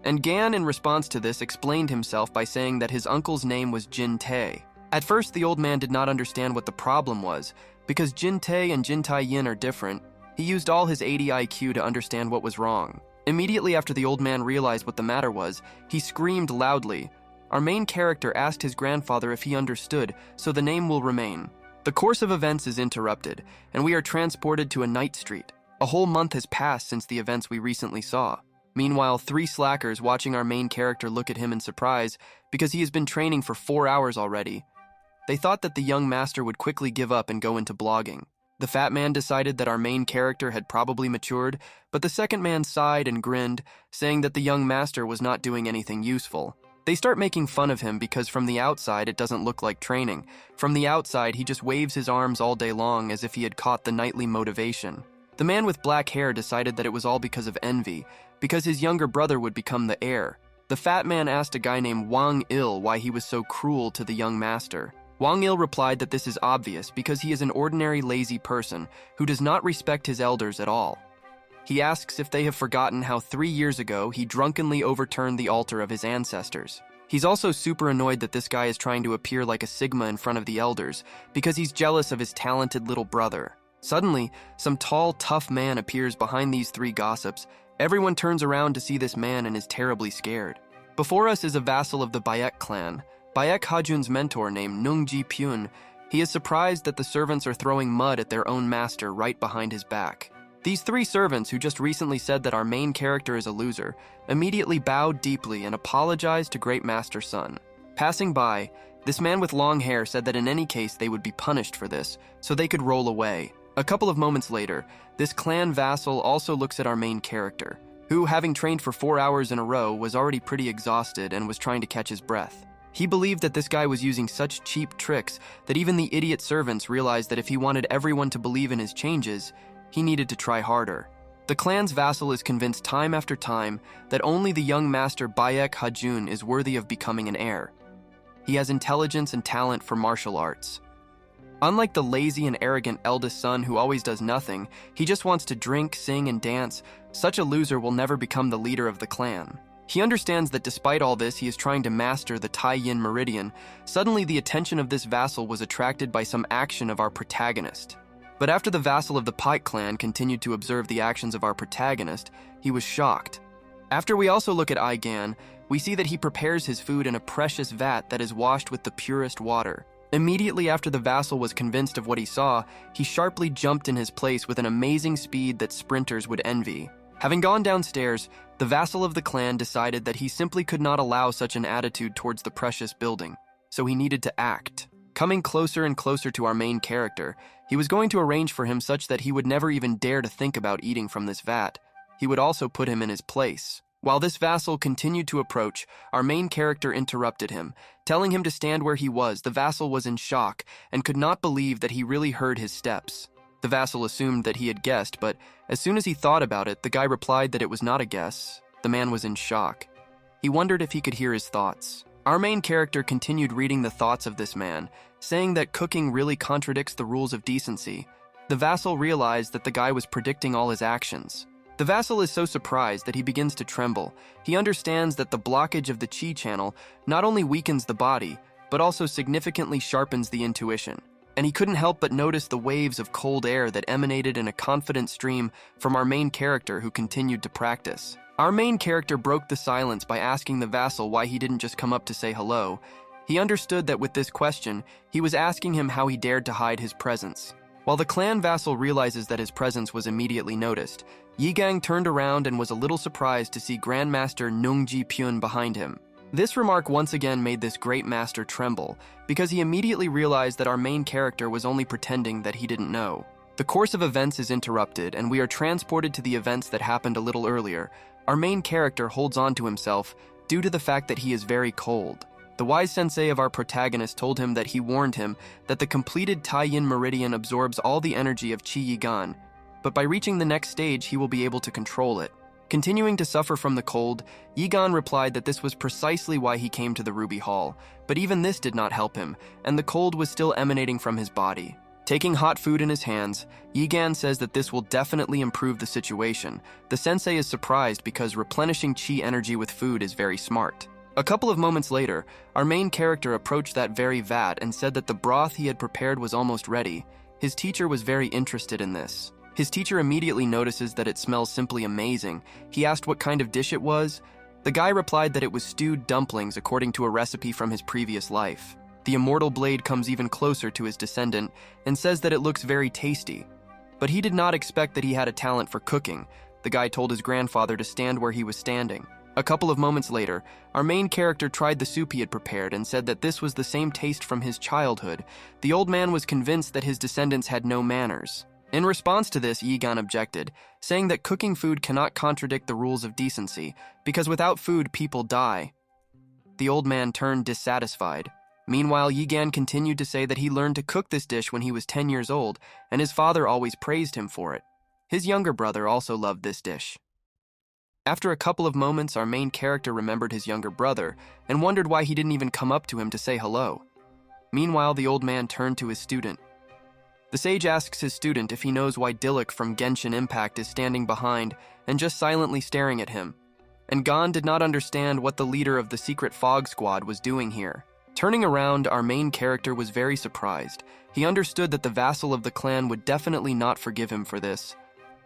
And Gan, in response to this, explained himself by saying that his uncle's name was Jin Tae. At first, the old man did not understand what the problem was. Because Jin Tae and Jin Tai Yin are different, he used all his 80 IQ to understand what was wrong. Immediately after the old man realized what the matter was, he screamed loudly. Our main character asked his grandfather if he understood, so the name will remain. The course of events is interrupted, and we are transported to a night street. A whole month has passed since the events we recently saw. Meanwhile, 3 slackers watching our main character look at him in surprise because he has been training for 4 hours already. They thought that the young master would quickly give up and go into blogging. The fat man decided that our main character had probably matured, but the second man sighed and grinned, saying that the young master was not doing anything useful. They start making fun of him because from the outside it doesn't look like training. From the outside he just waves his arms all day long as if he had caught the nightly motivation. The man with black hair decided that it was all because of envy, because his younger brother would become the heir. The fat man asked a guy named Wang Il why he was so cruel to the young master. Wang Il replied that this is obvious because he is an ordinary lazy person who does not respect his elders at all. He asks if they have forgotten how 3 years ago he drunkenly overturned the altar of his ancestors. He's also super annoyed that this guy is trying to appear like a Sigma in front of the elders because he's jealous of his talented little brother. Suddenly, some tall, tough man appears behind these three gossips. Everyone turns around to see this man and is terribly scared. Before us is a vassal of the Baek clan, Baek Hajun's mentor named Nungji Pyun. He is surprised that the servants are throwing mud at their own master right behind his back. These three servants, who just recently said that our main character is a loser, immediately bowed deeply and apologized to Great Master Sun. Passing by, this man with long hair said that in any case they would be punished for this, so they could roll away. A couple of moments later, this clan vassal also looks at our main character, who, having trained for 4 hours in a row, was already pretty exhausted and was trying to catch his breath. He believed that this guy was using such cheap tricks that even the idiot servants realized that if he wanted everyone to believe in his changes, he needed to try harder. The clan's vassal is convinced time after time that only the young master Baek Hajun is worthy of becoming an heir. He has intelligence and talent for martial arts. Unlike the lazy and arrogant eldest son who always does nothing, he just wants to drink, sing, and dance. Such a loser will never become the leader of the clan. He understands that despite all this, he is trying to master the Tai Yin Meridian. Suddenly, the attention of this vassal was attracted by some action of our protagonist. But after the vassal of the Pike clan continued to observe the actions of our protagonist, he was shocked. After we also look at Igan, we see that he prepares his food in a precious vat that is washed with the purest water. Immediately after the vassal was convinced of what he saw, he sharply jumped in his place with an amazing speed that sprinters would envy. Having gone downstairs, the vassal of the clan decided that he simply could not allow such an attitude towards the precious building, so he needed to act. Coming closer and closer to our main character, he was going to arrange for him such that he would never even dare to think about eating from this vat. He would also put him in his place. While this vassal continued to approach, our main character interrupted him, telling him to stand where he was. The vassal was in shock and could not believe that he really heard his steps. The vassal assumed that he had guessed, but as soon as he thought about it, the guy replied that it was not a guess. The man was in shock. He wondered if he could hear his thoughts. Our main character continued reading the thoughts of this man, saying that cooking really contradicts the rules of decency. The vassal realized that the guy was predicting all his actions. The vassal is so surprised that he begins to tremble. He understands that the blockage of the chi channel not only weakens the body, but also significantly sharpens the intuition. And he couldn't help but notice the waves of cold air that emanated in a confident stream from our main character, who continued to practice. Our main character broke the silence by asking the vassal why he didn't just come up to say hello. He understood that with this question, he was asking him how he dared to hide his presence. While the clan vassal realizes that his presence was immediately noticed, Yigang turned around and was a little surprised to see Grandmaster Nungji Pyun behind him. This remark once again made this great master tremble, because he immediately realized that our main character was only pretending that he didn't know. The course of events is interrupted, and we are transported to the events that happened a little earlier. Our main character holds on to himself due to the fact that he is very cold. The wise sensei of our protagonist told him that he warned him that the completed Tai Yin Meridian absorbs all the energy of Qi Yigan, but by reaching the next stage, he will be able to control it. Continuing to suffer from the cold, Yigan replied that this was precisely why he came to the Ruby Hall, but even this did not help him, and the cold was still emanating from his body. Taking hot food in his hands, Yigan says that this will definitely improve the situation. The sensei is surprised because replenishing chi energy with food is very smart. A couple of moments later, our main character approached that very vat and said that the broth he had prepared was almost ready. His teacher was very interested in this. His teacher immediately notices that it smells simply amazing. He asked what kind of dish it was. The guy replied that it was stewed dumplings according to a recipe from his previous life. The immortal blade comes even closer to his descendant and says that it looks very tasty. But he did not expect that he had a talent for cooking. The guy told his grandfather to stand where he was standing. A couple of moments later, our main character tried the soup he had prepared and said that this was the same taste from his childhood. The old man was convinced that his descendants had no manners. In response to this, Yigan objected, saying that cooking food cannot contradict the rules of decency, because without food, people die. The old man turned dissatisfied. Meanwhile, Yigan continued to say that he learned to cook this dish when he was 10 years old, and his father always praised him for it. His younger brother also loved this dish. After a couple of moments, our main character remembered his younger brother and wondered why he didn't even come up to him to say hello. Meanwhile, the old man turned to his student. The sage asks his student if he knows why Dilek from Genshin Impact is standing behind and just silently staring at him. and Gon did not understand what the leader of the secret fog squad was doing here. Turning around, our main character was very surprised. He understood that the vassal of the clan would definitely not forgive him for this.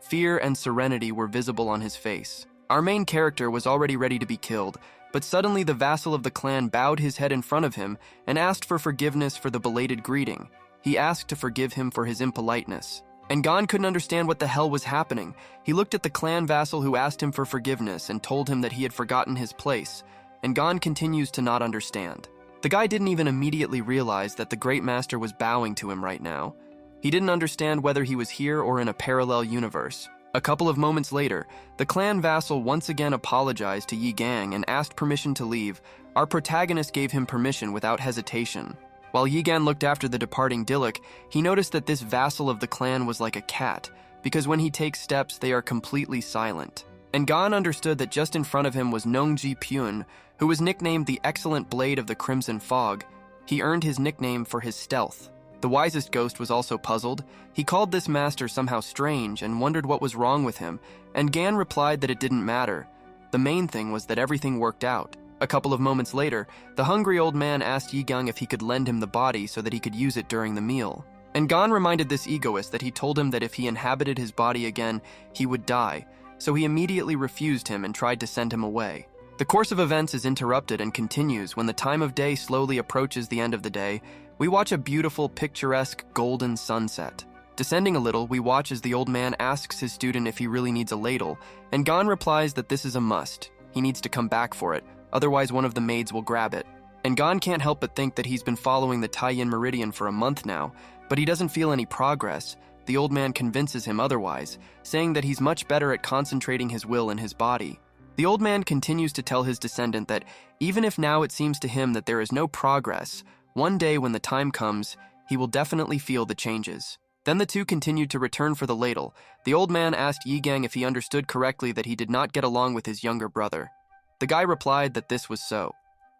Fear and serenity were visible on his face. Our main character was already ready to be killed, but suddenly the vassal of the clan bowed his head in front of him and asked for forgiveness for the belated greeting. He asked to forgive him for his impoliteness. And Gon couldn't understand what the hell was happening. He looked at the clan vassal who asked him for forgiveness and told him that he had forgotten his place, and Gon continues to not understand. The guy didn't even immediately realize that the Great Master was bowing to him right now. He didn't understand whether he was here or in a parallel universe. A couple of moments later, the clan vassal once again apologized to Yi Gang and asked permission to leave. Our protagonist gave him permission without hesitation. While Yi Gang looked after the departing Dilek, he noticed that this vassal of the clan was like a cat, because when he takes steps, they are completely silent. And Gon understood that just in front of him was Nongji Pyun, who was nicknamed the Excellent Blade of the Crimson Fog. He earned his nickname for his stealth. The wisest ghost was also puzzled. He called this master somehow strange and wondered what was wrong with him, and Gan replied that it didn't matter. The main thing was that everything worked out. A couple of moments later, the hungry old man asked Yi Gang if he could lend him the body so that he could use it during the meal. And Gon reminded this egoist that he told him that if he inhabited his body again, he would die, so he immediately refused him and tried to send him away. The course of events is interrupted and continues when the time of day slowly approaches the end of the day. We watch a beautiful, picturesque, golden sunset. Descending a little, we watch as the old man asks his student if he really needs a ladle, and Gon replies that this is a must. He needs to come back for it, otherwise one of the maids will grab it. And Gon can't help but think that he's been following the Taiyin Meridian for a month now, but he doesn't feel any progress. The old man convinces him otherwise, saying that he's much better at concentrating his will in his body. The old man continues to tell his descendant that even if now it seems to him that there is no progress, one day when the time comes, he will definitely feel the changes. Then the two continued to return for the ladle. The old man asked Yi Gang if he understood correctly that he did not get along with his younger brother. The guy replied that this was so.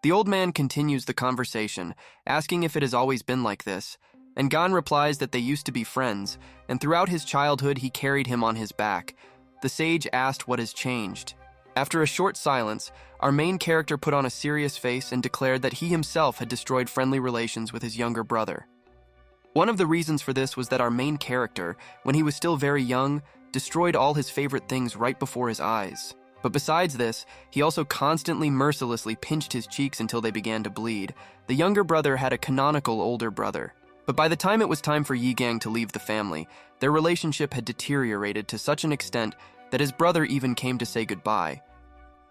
The old man continues the conversation, asking if it has always been like this, and Gon replies that they used to be friends, and throughout his childhood he carried him on his back. The sage asked what has changed. After a short silence, our main character put on a serious face and declared that he himself had destroyed friendly relations with his younger brother. One of the reasons for this was that our main character, when he was still very young, destroyed all his favorite things right before his eyes. But besides this, he also constantly mercilessly pinched his cheeks until they began to bleed. The younger brother had a canonical older brother. But by the time it was time for Yi Gang to leave the family, their relationship had deteriorated to such an extent that his brother even came to say goodbye.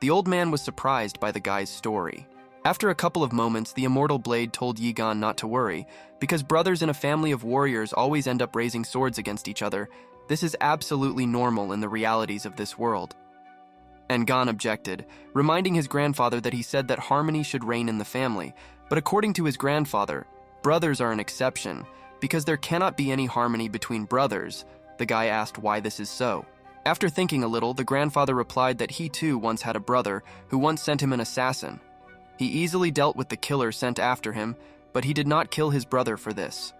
The old man was surprised by the guy's story. After a couple of moments, the immortal blade told Yi Gang not to worry, because brothers in a family of warriors always end up raising swords against each other. This is absolutely normal in the realities of this world. And Gon objected, reminding his grandfather that he said that harmony should reign in the family, but according to his grandfather, brothers are an exception, because there cannot be any harmony between brothers. The guy asked why this is so. After thinking a little, the grandfather replied that he too once had a brother who once sent him an assassin. He easily dealt with the killer sent after him, but he did not kill his brother for this.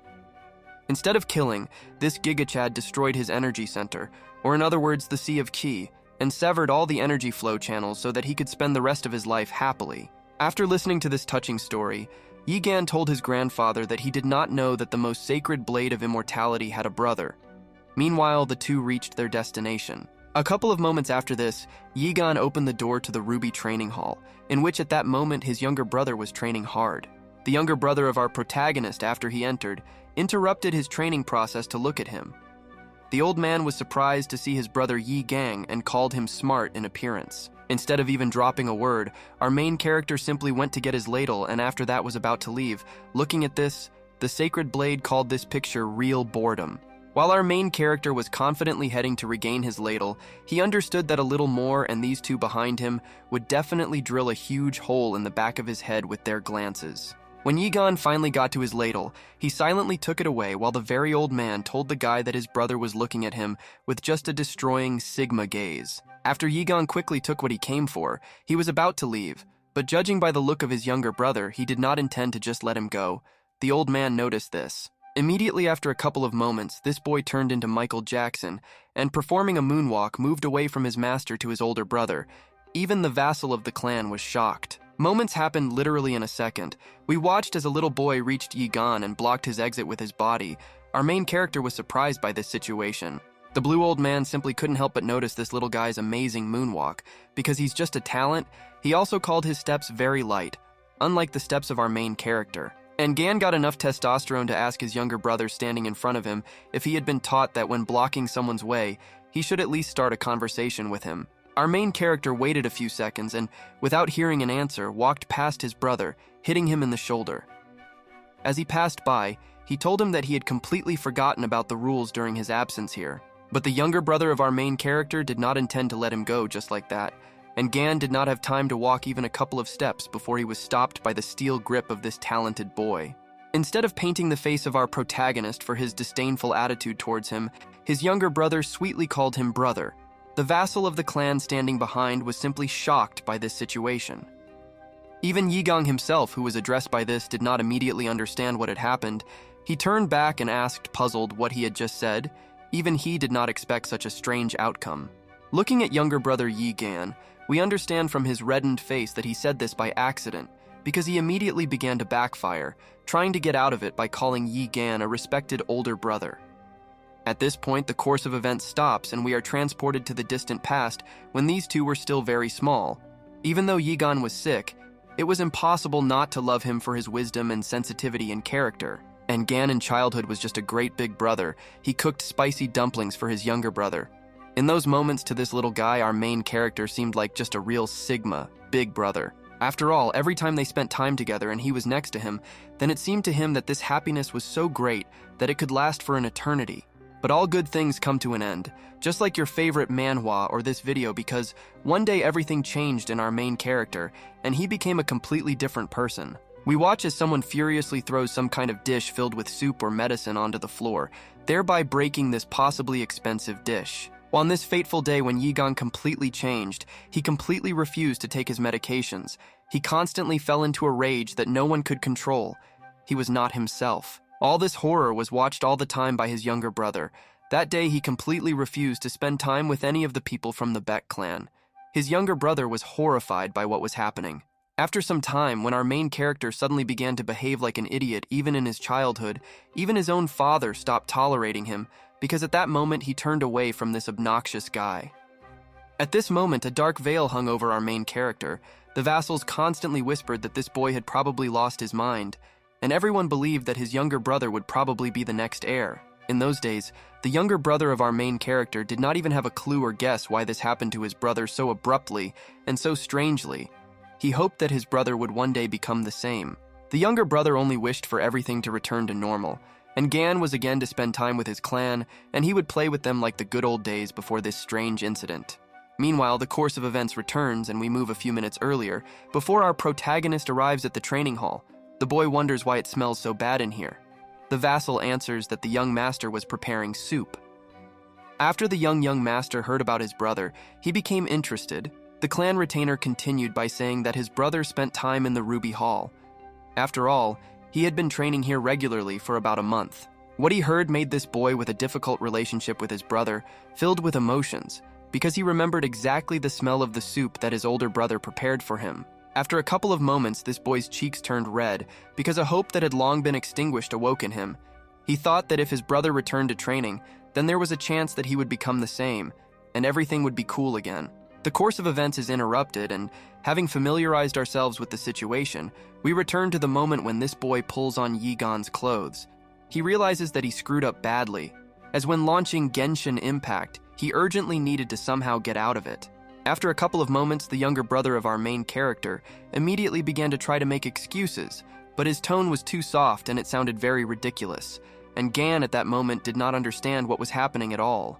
Instead of killing, this Gigachad destroyed his energy center, or in other words, the Sea of Ki, and severed all the energy flow channels so that he could spend the rest of his life happily. After listening to this touching story, Yi Gang told his grandfather that he did not know that the most sacred blade of immortality had a brother. Meanwhile, the two reached their destination. A couple of moments after this, Yi Gang opened the door to the Ruby Training Hall, in which at that moment his younger brother was training hard. The younger brother of our protagonist, after he entered, interrupted his training process to look at him. The old man was surprised to see his brother Yi Gang and called him smart in appearance. Instead of even dropping a word, our main character simply went to get his ladle and after that was about to leave. Looking at this, the sacred blade called this picture real boredom. While our main character was confidently heading to regain his ladle, he understood that a little more and these two behind him would definitely drill a huge hole in the back of his head with their glances. When Yi Gang finally got to his ladle, he silently took it away while the very old man told the guy that his brother was looking at him with just a destroying Sigma gaze. After Yi Gang quickly took what he came for, he was about to leave, but judging by the look of his younger brother, he did not intend to just let him go. The old man noticed this. Immediately after a couple of moments, this boy turned into Michael Jackson and, performing a moonwalk, moved away from his master to his older brother. Even the vassal of the clan was shocked. Moments happened literally in a second. We watched as a little boy reached Yi Gan and blocked his exit with his body. Our main character was surprised by this situation. The blue old man simply couldn't help but notice this little guy's amazing moonwalk. Because he's just a talent, he also called his steps very light, unlike the steps of our main character. And Gan got enough testosterone to ask his younger brother standing in front of him if he had been taught that when blocking someone's way, he should at least start a conversation with him. Our main character waited a few seconds and, without hearing an answer, walked past his brother, hitting him in the shoulder. As he passed by, he told him that he had completely forgotten about the rules during his absence here. But the younger brother of our main character did not intend to let him go just like that, and Gan did not have time to walk even a couple of steps before he was stopped by the steel grip of this talented boy. Instead of painting the face of our protagonist for his disdainful attitude towards him, his younger brother sweetly called him brother. The vassal of the clan standing behind was simply shocked by this situation. Even Yi Gang himself, who was addressed by this, did not immediately understand what had happened. He turned back and asked, puzzled, what he had just said. Even he did not expect such a strange outcome. Looking at younger brother Yi Gan, we understand from his reddened face that he said this by accident, because he immediately began to backfire, trying to get out of it by calling Yi Gan a respected older brother. At this point, the course of events stops and we are transported to the distant past when these two were still very small. Even though Yi Gan was sick, it was impossible not to love him for his wisdom and sensitivity and character. And Gan in childhood was just a great big brother. He cooked spicy dumplings for his younger brother. In those moments to this little guy, our main character seemed like just a real Sigma, big brother. After all, every time they spent time together and he was next to him, then it seemed to him that this happiness was so great that it could last for an eternity. But all good things come to an end, just like your favorite manhwa or this video, because one day everything changed in our main character, and he became a completely different person. We watch as someone furiously throws some kind of dish filled with soup or medicine onto the floor, thereby breaking this possibly expensive dish. On this fateful day when Yi Gan completely changed, he completely refused to take his medications. He constantly fell into a rage that no one could control. He was not himself. All this horror was watched all the time by his younger brother. That day he completely refused to spend time with any of the people from the Beck clan. His younger brother was horrified by what was happening. After some time, when our main character suddenly began to behave like an idiot even in his childhood, even his own father stopped tolerating him, because at that moment he turned away from this obnoxious guy. At this moment, a dark veil hung over our main character. The vassals constantly whispered that this boy had probably lost his mind, and everyone believed that his younger brother would probably be the next heir. In those days, the younger brother of our main character did not even have a clue or guess why this happened to his brother so abruptly and so strangely. He hoped that his brother would one day become the same. The younger brother only wished for everything to return to normal, and Gan was again to spend time with his clan, and he would play with them like the good old days before this strange incident. Meanwhile, the course of events returns and we move a few minutes earlier, before our protagonist arrives at the training hall. The boy wonders why it smells so bad in here. The vassal answers that the young master was preparing soup. After the young master heard about his brother, he became interested. The clan retainer continued by saying that his brother spent time in the Ruby Hall. After all, he had been training here regularly for about a month. What he heard made this boy with a difficult relationship with his brother filled with emotions, because he remembered exactly the smell of the soup that his older brother prepared for him. After a couple of moments, this boy's cheeks turned red, because a hope that had long been extinguished awoke in him. He thought that if his brother returned to training, then there was a chance that he would become the same, and everything would be cool again. The course of events is interrupted, and having familiarized ourselves with the situation, we return to the moment when this boy pulls on Yi Gan's clothes. He realizes that he screwed up badly, as when launching Genshin Impact, he urgently needed to somehow get out of it. After a couple of moments, the younger brother of our main character immediately began to try to make excuses, but his tone was too soft and it sounded very ridiculous, and Gan at that moment did not understand what was happening at all.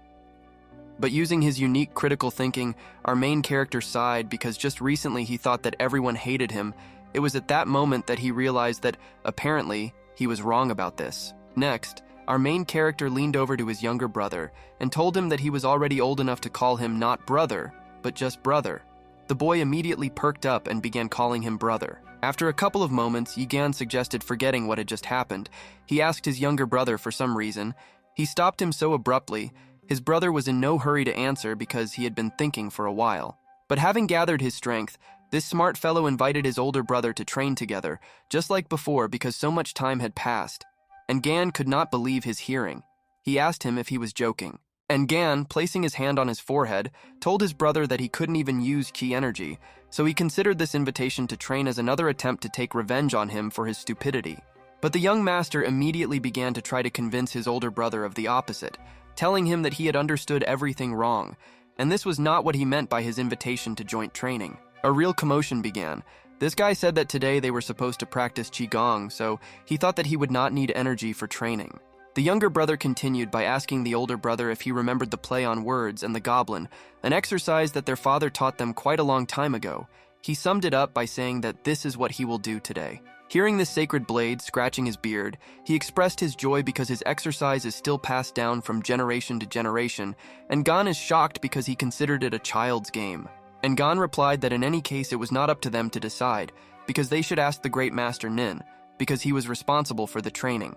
But using his unique critical thinking, our main character sighed because just recently he thought that everyone hated him. It was at that moment that he realized that, apparently, he was wrong about this. Next, our main character leaned over to his younger brother and told him that he was already old enough to call him not brother, but just brother. The boy immediately perked up and began calling him brother. After a couple of moments, Yi Gan suggested forgetting what had just happened. He asked his younger brother for some reason. He stopped him so abruptly. His brother was in no hurry to answer because he had been thinking for a while. But having gathered his strength, this smart fellow invited his older brother to train together, just like before because so much time had passed. And Gan could not believe his hearing. He asked him if he was joking. And Gan, placing his hand on his forehead, told his brother that he couldn't even use chi energy, so he considered this invitation to train as another attempt to take revenge on him for his stupidity. But the young master immediately began to try to convince his older brother of the opposite, telling him that he had understood everything wrong, and this was not what he meant by his invitation to joint training. A real commotion began. This guy said that today they were supposed to practice qigong, so he thought that he would not need energy for training. The younger brother continued by asking the older brother if he remembered the play on words and the goblin, an exercise that their father taught them quite a long time ago. He summed it up by saying that this is what he will do today. Hearing this sacred blade scratching his beard, he expressed his joy because his exercise is still passed down from generation to generation, and Gan is shocked because he considered it a child's game. And Gan replied that in any case it was not up to them to decide, because they should ask the great master Nin, because he was responsible for the training.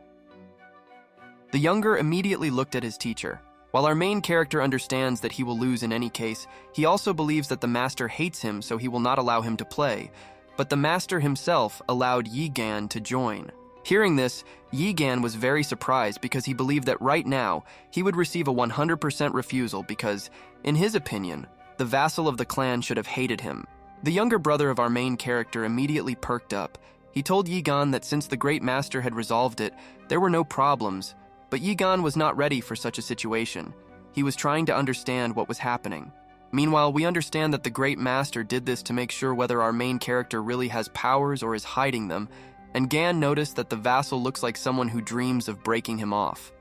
The younger immediately looked at his teacher. While our main character understands that he will lose in any case, he also believes that the master hates him, so he will not allow him to play. But the master himself allowed Yi Gan to join. Hearing this, Yi Gan was very surprised because he believed that right now he would receive a 100% refusal because, in his opinion, the vassal of the clan should have hated him. The younger brother of our main character immediately perked up. He told Yi Gan that since the great master had resolved it, there were no problems. But Yi Gan was not ready for such a situation. He was trying to understand what was happening. Meanwhile, we understand that the great master did this to make sure whether our main character really has powers or is hiding them, and Gan noticed that the vassal looks like someone who dreams of breaking him off.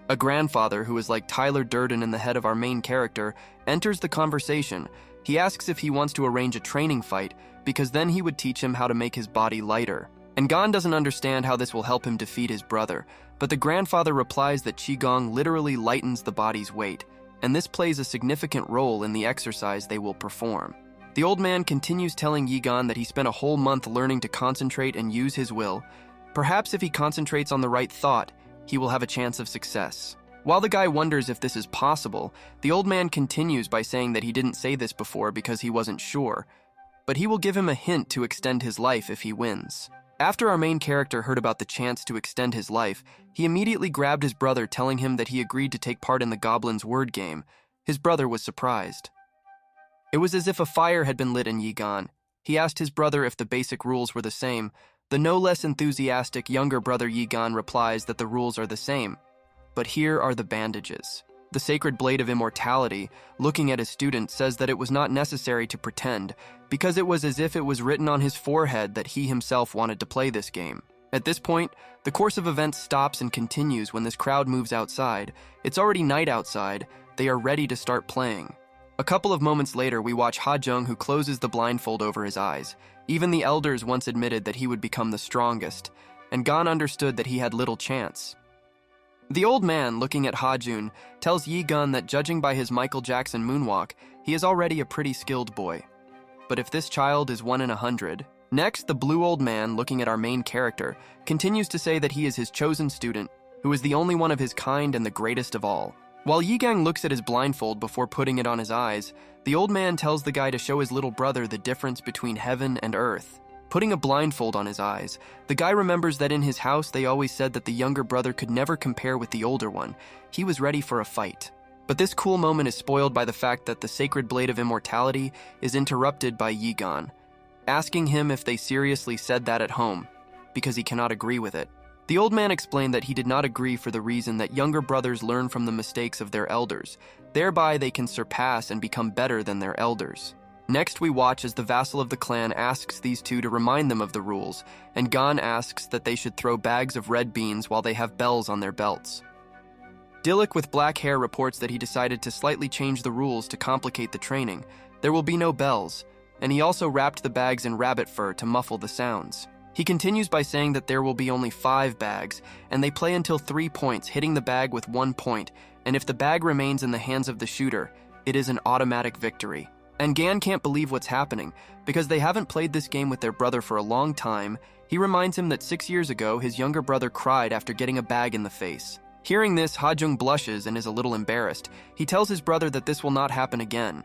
A grandfather, who is like Tyler Durden in the head of our main character, enters the conversation. He asks if he wants to arrange a training fight, because then he would teach him how to make his body lighter. And Gan doesn't understand how this will help him defeat his brother, but the grandfather replies that Qigong literally lightens the body's weight, and this plays a significant role in the exercise they will perform. The old man continues telling Yi Gan that he spent a whole month learning to concentrate and use his will. Perhaps if he concentrates on the right thought, he will have a chance of success. While the guy wonders if this is possible, the old man continues by saying that he didn't say this before because he wasn't sure, but he will give him a hint to extend his life if he wins. After our main character heard about the chance to extend his life, he immediately grabbed his brother, telling him that he agreed to take part in the goblin's word game. His brother was surprised. It was as if a fire had been lit in Yi Gan. He asked his brother if the basic rules were the same. The no less enthusiastic younger brother Yi Gan replies that the rules are the same. But here are the bandages. The sacred blade of immortality, looking at his student, says that it was not necessary to pretend, because it was as if it was written on his forehead that he himself wanted to play this game. At this point, the course of events stops and continues when this crowd moves outside. It's already night outside. They are ready to start playing. A couple of moments later, we watch Ha Jung, who closes the blindfold over his eyes. Even the elders once admitted that he would become the strongest, and Gan understood that he had little chance. The old man, looking at Ha Jun, tells Yi Gan that judging by his Michael Jackson moonwalk, he is already a pretty skilled boy. But if this child is 1 in 100... Next, the blue old man, looking at our main character, continues to say that he is his chosen student, who is the only one of his kind and the greatest of all. While Yi Gang looks at his blindfold before putting it on his eyes, the old man tells the guy to show his little brother the difference between heaven and earth. Putting a blindfold on his eyes, the guy remembers that in his house they always said that the younger brother could never compare with the older one. He was ready for a fight. But this cool moment is spoiled by the fact that the sacred blade of immortality is interrupted by Yi Gan, asking him if they seriously said that at home, because he cannot agree with it. The old man explained that he did not agree for the reason that younger brothers learn from the mistakes of their elders. Thereby, they can surpass and become better than their elders. Next, we watch as the vassal of the clan asks these two to remind them of the rules, and Gan asks that they should throw bags of red beans while they have bells on their belts. Dilek with black hair reports that he decided to slightly change the rules to complicate the training. There will be no bells, and he also wrapped the bags in rabbit fur to muffle the sounds. He continues by saying that there will be only 5 bags, and they play until 3 points, hitting the bag with 1 point, and if the bag remains in the hands of the shooter, it is an automatic victory. And Gan can't believe what's happening, because they haven't played this game with their brother for a long time. He reminds him that 6 years ago, his younger brother cried after getting a bag in the face. Hearing this, Ha Jung blushes and is a little embarrassed. He tells his brother that this will not happen again.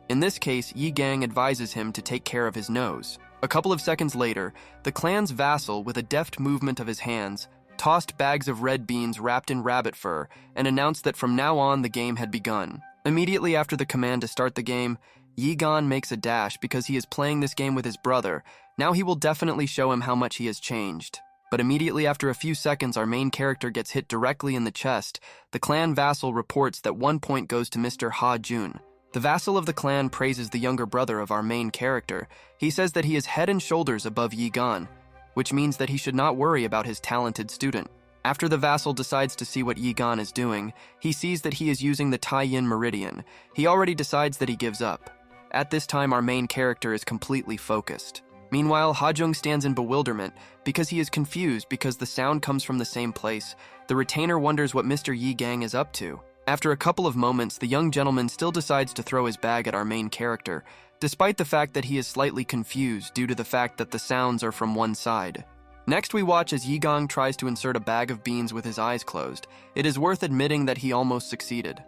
In this case, Yi Gang advises him to take care of his nose. A couple of seconds later, the clan's vassal, with a deft movement of his hands, tossed bags of red beans wrapped in rabbit fur and announced that from now on the game had begun. Immediately after the command to start the game, Yi Gan makes a dash because he is playing this game with his brother. Now he will definitely show him how much he has changed. But immediately after a few seconds, our main character gets hit directly in the chest. The clan vassal reports that 1 point goes to Mr. Ha Jun. The vassal of the clan praises the younger brother of our main character. He says that he is head and shoulders above Yi Gan, which means that he should not worry about his talented student. After the vassal decides to see what Yi Gan is doing, he sees that he is using the Tai Yin Meridian. He already decides that he gives up. At this time, our main character is completely focused. Meanwhile, Ha Jung stands in bewilderment because he is confused because the sound comes from the same place. The retainer wonders what Mr. Yi Gang is up to. After a couple of moments, the young gentleman still decides to throw his bag at our main character, despite the fact that he is slightly confused due to the fact that the sounds are from one side. Next, we watch as Yi Gang tries to insert a bag of beans with his eyes closed. It is worth admitting that he almost succeeded.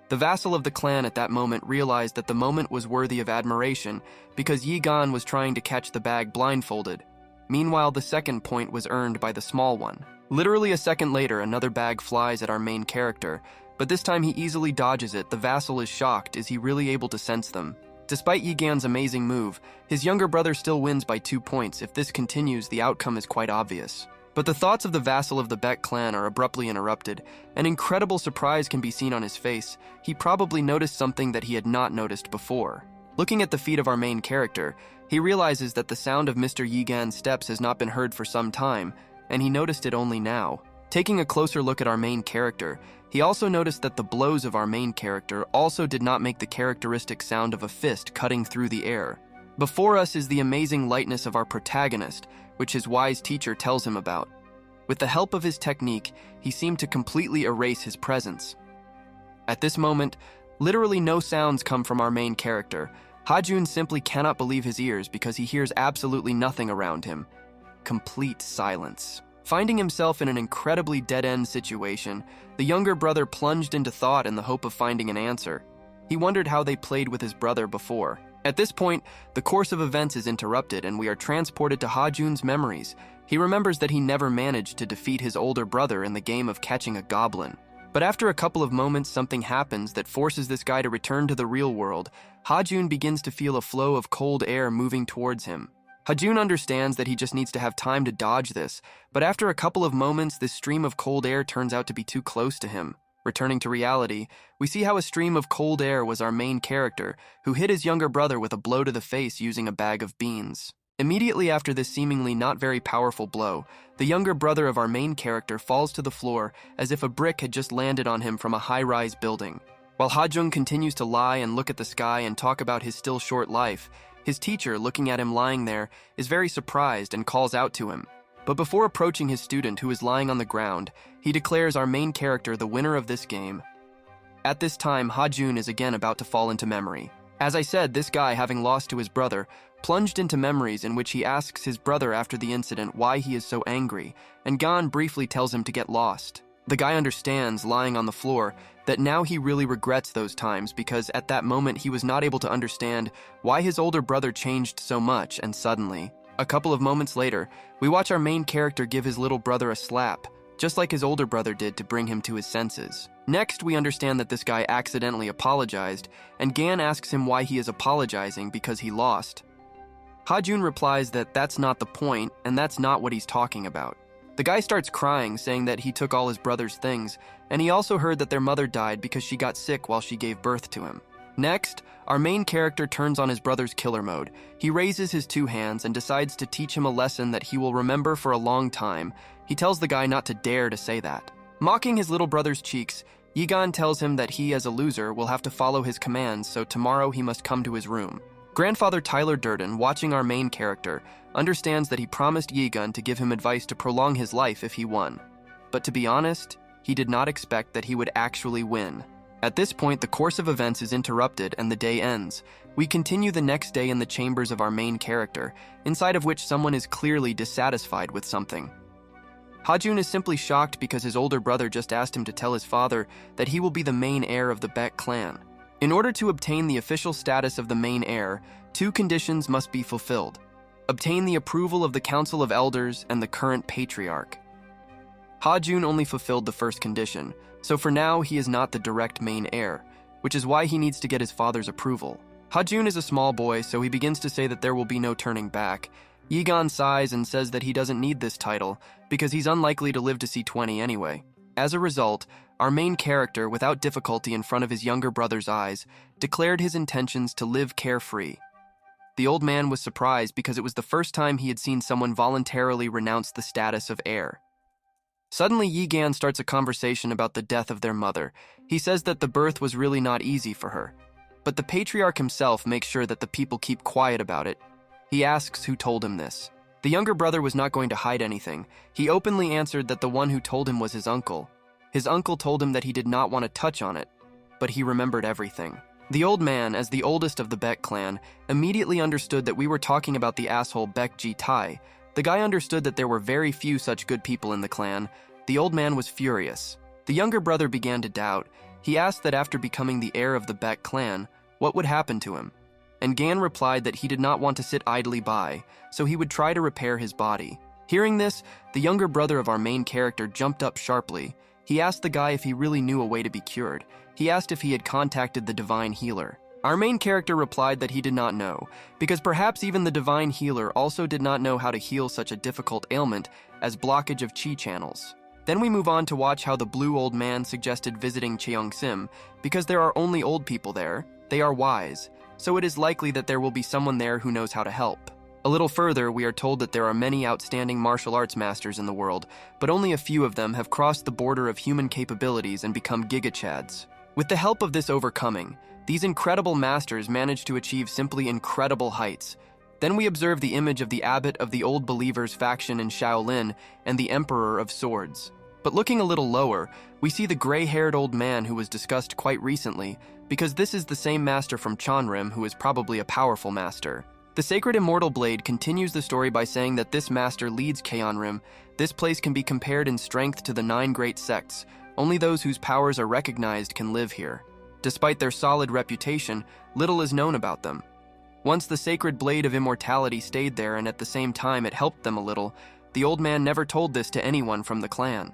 The vassal of the clan at that moment realized that the moment was worthy of admiration because Yi Gan was trying to catch the bag blindfolded. Meanwhile, the second point was earned by the small one. Literally a second later, another bag flies at our main character, but this time he easily dodges it. The vassal is shocked. Is he really able to sense them? Despite Yi Gan's amazing move, his younger brother still wins by 2 points. If this continues, the outcome is quite obvious. But the thoughts of the vassal of the Baek clan are abruptly interrupted. An incredible surprise can be seen on his face. He probably noticed something that he had not noticed before. Looking at the feet of our main character, he realizes that the sound of Mr. Yi Gan's steps has not been heard for some time, and he noticed it only now. Taking a closer look at our main character, he also noticed that the blows of our main character also did not make the characteristic sound of a fist cutting through the air. Before us is the amazing lightness of our protagonist, which his wise teacher tells him about. With the help of his technique, he seemed to completely erase his presence. At this moment, literally no sounds come from our main character. Ha-jun simply cannot believe his ears because he hears absolutely nothing around him. Complete silence. Finding himself in an incredibly dead-end situation, the younger brother plunged into thought in the hope of finding an answer. He wondered how they played with his brother before. At this point, the course of events is interrupted and we are transported to Ha-jun's memories. He remembers that he never managed to defeat his older brother in the game of catching a goblin. But after a couple of moments, something happens that forces this guy to return to the real world. Ha-jun begins to feel a flow of cold air moving towards him. Ha-jun understands that he just needs to have time to dodge this, but after a couple of moments, this stream of cold air turns out to be too close to him. Returning to reality, we see how a stream of cold air was our main character, who hit his younger brother with a blow to the face using a bag of beans. Immediately after this seemingly not very powerful blow, the younger brother of our main character falls to the floor as if a brick had just landed on him from a high-rise building. While Ha-jung continues to lie and look at the sky and talk about his still short life, his teacher, looking at him lying there, is very surprised and calls out to him. But before approaching his student who is lying on the ground, he declares our main character the winner of this game. At this time, Ha-jun is again about to fall into memory. As I said, this guy, having lost to his brother, plunged into memories in which he asks his brother after the incident why he is so angry, and Gan briefly tells him to get lost. The guy understands, lying on the floor, that now he really regrets those times because at that moment he was not able to understand why his older brother changed so much, and suddenly, a couple of moments later, we watch our main character give his little brother a slap, just like his older brother did to bring him to his senses. Next, we understand that this guy accidentally apologized, and Gan asks him why he is apologizing because he lost. Ha-jun replies that that's not the point, and that's not what he's talking about. The guy starts crying, saying that he took all his brother's things, and he also heard that their mother died because she got sick while she gave birth to him. Next, our main character turns on his brother's killer mode. He raises his 2 hands and decides to teach him a lesson that he will remember for a long time. He tells the guy not to dare to say that. Mocking his little brother's cheeks, Yigan tells him that he, as a loser, will have to follow his commands, so tomorrow he must come to his room. Grandfather Tyler Durden, watching our main character, understands that he promised Yigan to give him advice to prolong his life if he won. But to be honest, he did not expect that he would actually win. At this point, the course of events is interrupted and the day ends. We continue the next day in the chambers of our main character, inside of which someone is clearly dissatisfied with something. Ha-jun is simply shocked because his older brother just asked him to tell his father that he will be the main heir of the Baek clan. In order to obtain the official status of the main heir, 2 conditions must be fulfilled. Obtain the approval of the Council of Elders and the current patriarch. Ha-jun only fulfilled the first condition, so for now he is not the direct main heir, which is why he needs to get his father's approval. Ha-jun is a small boy, so he begins to say that there will be no turning back. Yigan sighs and says that he doesn't need this title, because he's unlikely to live to see 20 anyway. As a result, our main character, without difficulty in front of his younger brother's eyes, declared his intentions to live carefree. The old man was surprised because it was the first time he had seen someone voluntarily renounce the status of heir. Suddenly, Yigan starts a conversation about the death of their mother. He says that the birth was really not easy for her. But the patriarch himself makes sure that the people keep quiet about it. He asks who told him this. The younger brother was not going to hide anything. He openly answered that the one who told him was his uncle. His uncle told him that he did not want to touch on it, but he remembered everything. The old man, as the oldest of the Baek clan, immediately understood that we were talking about the asshole Baek Ji-tai. The guy understood that there were very few such good people in the clan. The old man was furious. The younger brother began to doubt. He asked that after becoming the heir of the Baek clan, what would happen to him? And Gan replied that he did not want to sit idly by, so he would try to repair his body. Hearing this, the younger brother of our main character jumped up sharply. He asked the guy if he really knew a way to be cured. He asked if he had contacted the divine healer. Our main character replied that he did not know, because perhaps even the divine healer also did not know how to heal such a difficult ailment as blockage of chi channels. Then we move on to watch how the blue old man suggested visiting Cheongsim, because there are only old people there. They are wise, so it is likely that there will be someone there who knows how to help. A little further, we are told that there are many outstanding martial arts masters in the world, but only a few of them have crossed the border of human capabilities and become gigachads. With the help of this overcoming, these incredible masters manage to achieve simply incredible heights. Then we observe the image of the abbot of the Old Believers faction in Shaolin and the Emperor of Swords. But looking a little lower, we see the gray-haired old man who was discussed quite recently, because this is the same master from Chanrim who is probably a powerful master. The Sacred Immortal Blade continues the story by saying that this master leads Cheonrim. This place can be compared in strength to the 9 great sects. Only those whose powers are recognized can live here. Despite their solid reputation, little is known about them. Once the Sacred Blade of Immortality stayed there and at the same time it helped them a little, the old man never told this to anyone from the clan.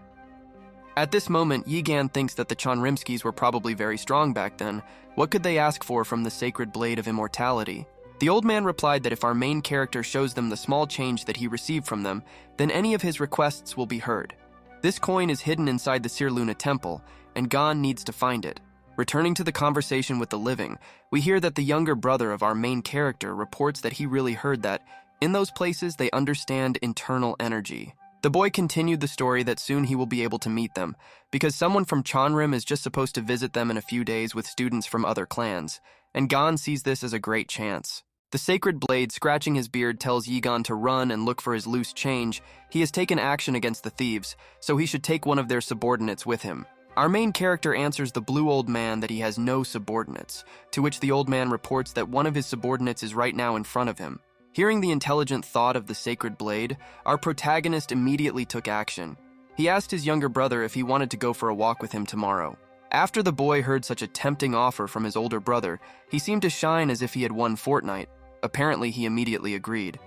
At this moment, Yigan thinks that the Chanrimskis were probably very strong back then. What could they ask for from the Sacred Blade of Immortality? The old man replied that if our main character shows them the small change that he received from them, then any of his requests will be heard. This coin is hidden inside the Sirluna temple, and Gan needs to find it. Returning to the conversation with the living, we hear that the younger brother of our main character reports that he really heard that, in those places they understand internal energy. The boy continued the story that soon he will be able to meet them, because someone from Chanrim is just supposed to visit them in a few days with students from other clans, and Gan sees this as a great chance. The Sacred Blade, scratching his beard, tells Yigan to run and look for his loose change. He has taken action against the thieves, so he should take one of their subordinates with him. Our main character answers the blue old man that he has no subordinates, to which the old man reports that one of his subordinates is right now in front of him. Hearing the intelligent thought of the Sacred Blade, our protagonist immediately took action. He asked his younger brother if he wanted to go for a walk with him tomorrow. After the boy heard such a tempting offer from his older brother, he seemed to shine as if he had won Fortnite. Apparently, he immediately agreed.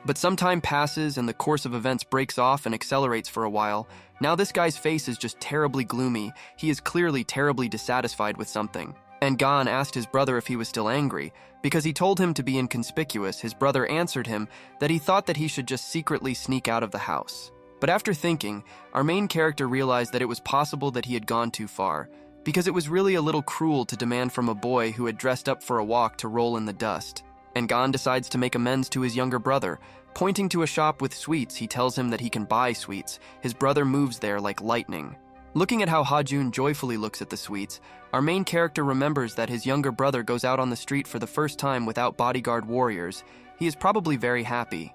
But some time passes and the course of events breaks off and accelerates for a while. Now this guy's face is just terribly gloomy. He is clearly terribly dissatisfied with something. And Gan asked his brother if he was still angry. Because he told him to be inconspicuous, his brother answered him that he thought that he should just secretly sneak out of the house. But after thinking, our main character realized that it was possible that he had gone too far, because it was really a little cruel to demand from a boy who had dressed up for a walk to roll in the dust. And Gan decides to make amends to his younger brother. Pointing to a shop with sweets, he tells him that he can buy sweets. His brother moves there like lightning. Looking at how Ha-jun joyfully looks at the sweets, our main character remembers that his younger brother goes out on the street for the first time without bodyguard warriors. He is probably very happy.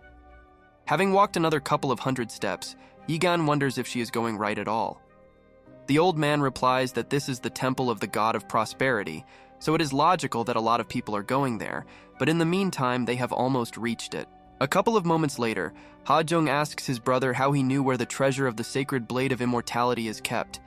Having walked another couple of 100 steps, Yigan wonders if she is going right at all. The old man replies that this is the temple of the god of prosperity, so it is logical that a lot of people are going there, but in the meantime, they have almost reached it. A couple of moments later, Ha-jung asks his brother how he knew where the treasure of the Sacred Blade of Immortality is kept.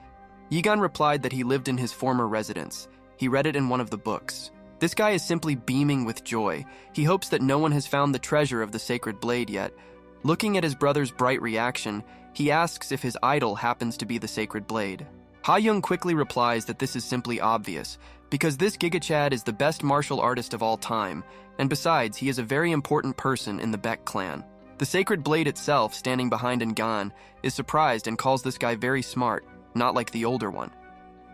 Yigan replied that he lived in his former residence. He read it in one of the books. This guy is simply beaming with joy. He hopes that no one has found the treasure of the sacred blade yet. Looking at his brother's bright reaction, he asks if his idol happens to be the sacred blade. Ha-young quickly replies that this is simply obvious, because this Giga-Chad is the best martial artist of all time, and besides, he is a very important person in the Baek clan. The sacred blade itself, standing behind Ngan, is surprised and calls this guy very smart, not like the older one.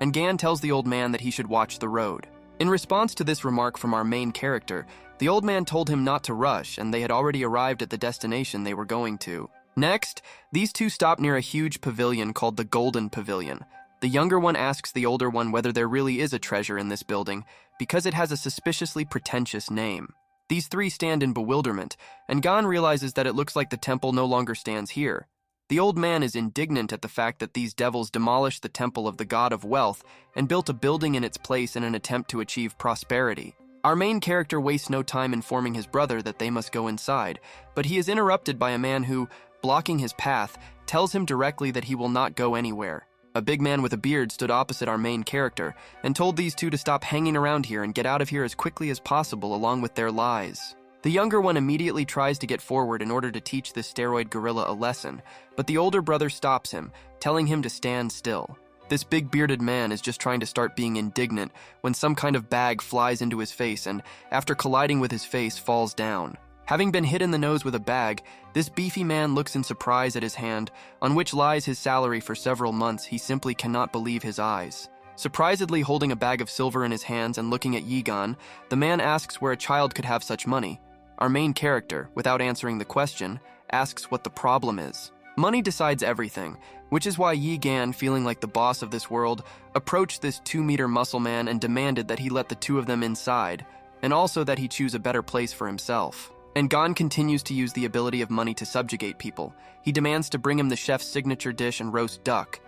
Ngan tells the old man that he should watch the road. In response to this remark from our main character, the old man told him not to rush, and they had already arrived at the destination they were going to. Next, these two stop near a huge pavilion called the Golden Pavilion. The younger one asks the older one whether there really is a treasure in this building, because it has a suspiciously pretentious name. These three stand in bewilderment, and Gon realizes that it looks like the temple no longer stands here. The old man is indignant at the fact that these devils demolished the temple of the god of wealth and built a building in its place in an attempt to achieve prosperity. Our main character wastes no time informing his brother that they must go inside, but he is interrupted by a man who, blocking his path, tells him directly that he will not go anywhere. A big man with a beard stood opposite our main character and told these two to stop hanging around here and get out of here as quickly as possible along with their lies. The younger one immediately tries to get forward in order to teach this steroid gorilla a lesson, but the older brother stops him, telling him to stand still. This big bearded man is just trying to start being indignant when some kind of bag flies into his face and, after colliding with his face, falls down. Having been hit in the nose with a bag, this beefy man looks in surprise at his hand, on which lies his salary for several months. He simply cannot believe his eyes. Surprisedly holding a bag of silver in his hands and looking at Yigan, the man asks where a child could have such money. Our main character, without answering the question, asks what the problem is. Money decides everything, which is why Yigan, feeling like the boss of this world, approached this 2-meter muscle man and demanded that he let the two of them inside, and also that he choose a better place for himself. And Gon continues to use the ability of money to subjugate people. He demands to bring him the chef's signature dish and roast duck.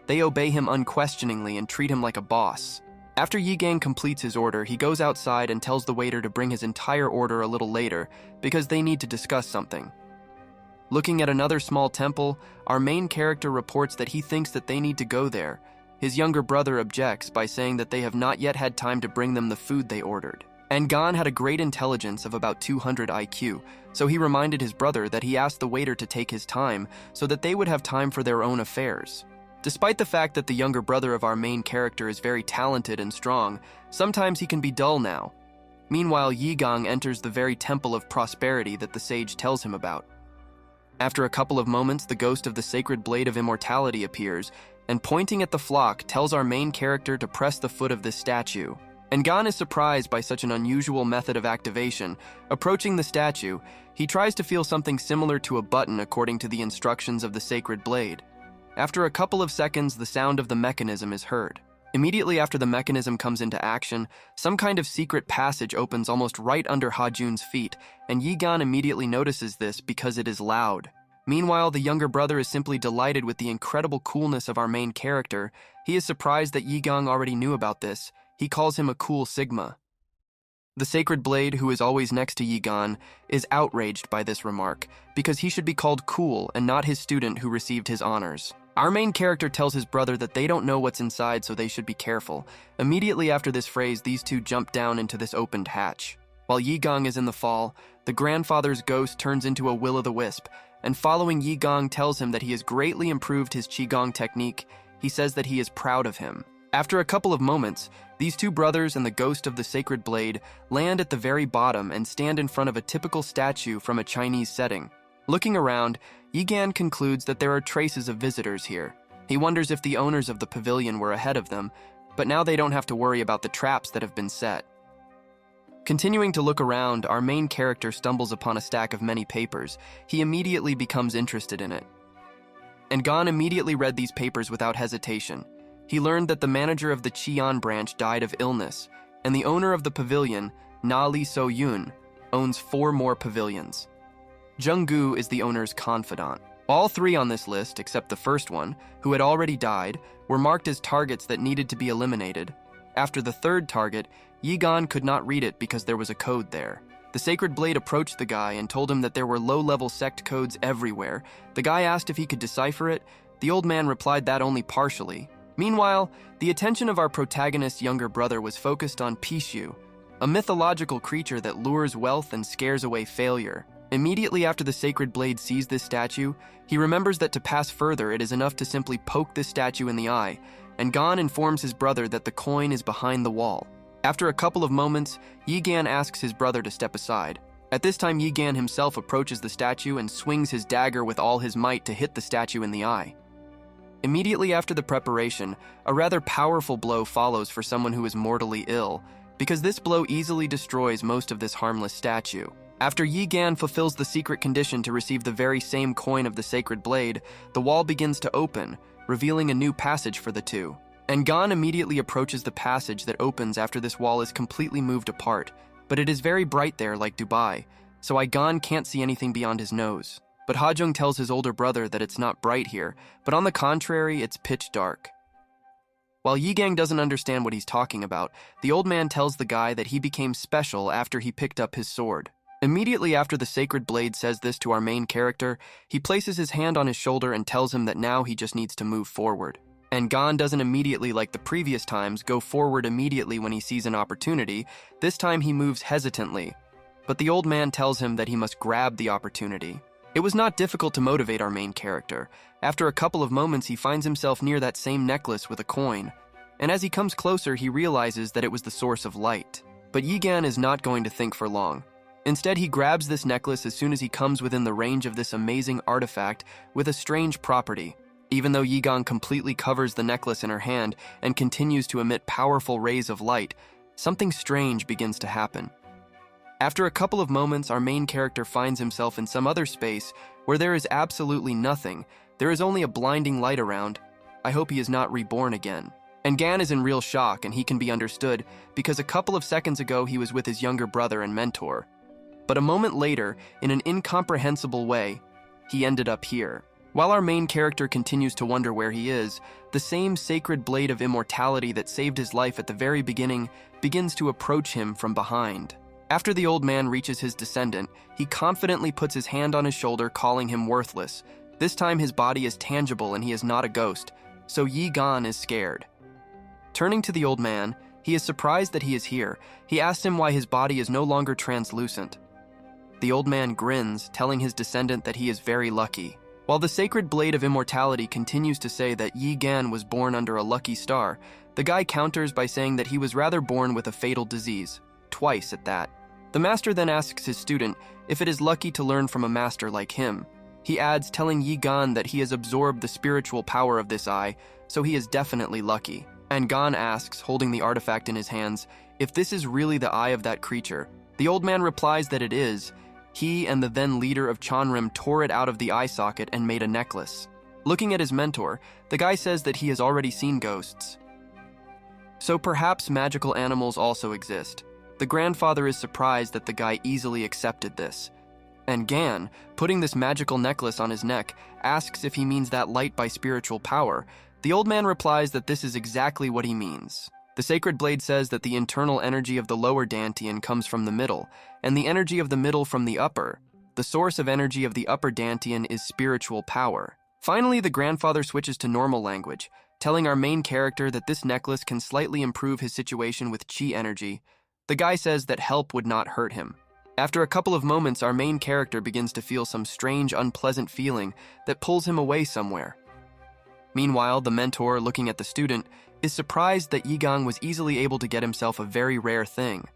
They obey him unquestioningly and treat him like a boss. After Yigang completes his order, he goes outside and tells the waiter to bring his entire order a little later because they need to discuss something. Looking at another small temple, our main character reports that he thinks that they need to go there. His younger brother objects by saying that they have not yet had time to bring them the food they ordered. And Gon had a great intelligence of about 200 IQ, so he reminded his brother that he asked the waiter to take his time so that they would have time for their own affairs. Despite the fact that the younger brother of our main character is very talented and strong, sometimes he can be dull now. Meanwhile, Yigang enters the very temple of prosperity that the sage tells him about. After a couple of moments, the ghost of the sacred blade of immortality appears, and pointing at the flock, tells our main character to press the foot of this statue. And Gon is surprised by such an unusual method of activation. Approaching the statue, he tries to feel something similar to a button according to the instructions of the sacred blade. After a couple of seconds, the sound of the mechanism is heard. Immediately after the mechanism comes into action, some kind of secret passage opens almost right under Ha-Jun's feet, and Yigan immediately notices this because it is loud. Meanwhile, the younger brother is simply delighted with the incredible coolness of our main character. He is surprised that Yigang already knew about this. He calls him a cool Sigma. The sacred blade, who is always next to Yigan, is outraged by this remark, because he should be called cool and not his student who received his honors. Our main character tells his brother that they don't know what's inside, so they should be careful. Immediately after this phrase, these two jump down into this opened hatch. While Yigang is in the fall, the grandfather's ghost turns into a will-o'-the-wisp, and following Yigang tells him that he has greatly improved his Qigong technique. He says that he is proud of him. After a couple of moments, these two brothers and the ghost of the sacred blade land at the very bottom and stand in front of a typical statue from a Chinese setting. Looking around, Yigan concludes that there are traces of visitors here. He wonders if the owners of the pavilion were ahead of them, but now they don't have to worry about the traps that have been set. Continuing to look around, our main character stumbles upon a stack of many papers. He immediately becomes interested in it. And Gon immediately read these papers without hesitation. He learned that the manager of the Qian branch died of illness, and the owner of the pavilion, Na Li So Yun, owns 4 more pavilions. Junggu is the owner's confidant. All 3 on this list, except the first one, who had already died, were marked as targets that needed to be eliminated. After the 3rd target, Yigan could not read it because there was a code there. The sacred blade approached the guy and told him that there were low-level sect codes everywhere. The guy asked if he could decipher it. The old man replied that only partially. Meanwhile, the attention of our protagonist's younger brother was focused on Pishu, a mythological creature that lures wealth and scares away failure. Immediately after the sacred blade sees this statue, he remembers that to pass further it is enough to simply poke this statue in the eye, and Gon informs his brother that the coin is behind the wall. After a couple of moments, Yigan asks his brother to step aside. At this time, Yigan himself approaches the statue and swings his dagger with all his might to hit the statue in the eye. Immediately after the preparation, a rather powerful blow follows for someone who is mortally ill, because this blow easily destroys most of this harmless statue. After Yigan fulfills the secret condition to receive the very same coin of the sacred blade, the wall begins to open, revealing a new passage for the two. And Gon immediately approaches the passage that opens after this wall is completely moved apart, but it is very bright there like Dubai, so Gon can't see anything beyond his nose. But Hajung tells his older brother that it's not bright here, but on the contrary, it's pitch dark. While Yigang doesn't understand what he's talking about, the old man tells the guy that he became special after he picked up his sword. Immediately after the sacred blade says this to our main character, he places his hand on his shoulder and tells him that now he just needs to move forward. And Gon doesn't immediately, like the previous times, go forward immediately when he sees an opportunity. This time he moves hesitantly. But the old man tells him that he must grab the opportunity. It was not difficult to motivate our main character. After a couple of moments, he finds himself near that same necklace with a coin. And as he comes closer, he realizes that it was the source of light. But Yigan is not going to think for long. Instead, he grabs this necklace as soon as he comes within the range of this amazing artifact with a strange property. Even though Yigan completely covers the necklace in her hand and continues to emit powerful rays of light, something strange begins to happen. After a couple of moments, our main character finds himself in some other space where there is absolutely nothing. There is only a blinding light around. I hope he is not reborn again. And Gan is in real shock, and he can be understood because a couple of seconds ago he was with his younger brother and mentor. But a moment later, in an incomprehensible way, he ended up here. While our main character continues to wonder where he is, the same sacred blade of immortality that saved his life at the very beginning begins to approach him from behind. After the old man reaches his descendant, he confidently puts his hand on his shoulder, calling him worthless. This time his body is tangible and he is not a ghost, so Yi Gan is scared. Turning to the old man, he is surprised that he is here. He asks him why his body is no longer translucent. The old man grins, telling his descendant that he is very lucky. While the sacred blade of immortality continues to say that Yi Gan was born under a lucky star, the guy counters by saying that he was rather born with a fatal disease. Twice at that. The master then asks his student if it is lucky to learn from a master like him. He adds, telling Yi Gan that he has absorbed the spiritual power of this eye, so he is definitely lucky. And Gan asks, holding the artifact in his hands, if this is really the eye of that creature. The old man replies that it is. He and the then leader of Chanrim tore it out of the eye socket and made a necklace. Looking at his mentor, the guy says that he has already seen ghosts. So perhaps magical animals also exist. The grandfather is surprised that the guy easily accepted this. And Gan, putting this magical necklace on his neck, asks if he means that light by spiritual power. The old man replies that this is exactly what he means. The sacred blade says that the internal energy of the lower dantian comes from the middle, and the energy of the middle from the upper. The source of energy of the upper dantian is spiritual power. Finally, the grandfather switches to normal language, telling our main character that this necklace can slightly improve his situation with chi energy. The guy says that help would not hurt him. After a couple of moments, our main character begins to feel some strange, unpleasant feeling that pulls him away somewhere. Meanwhile, the mentor, looking at the student, is surprised that Yigang was easily able to get himself a very rare thing.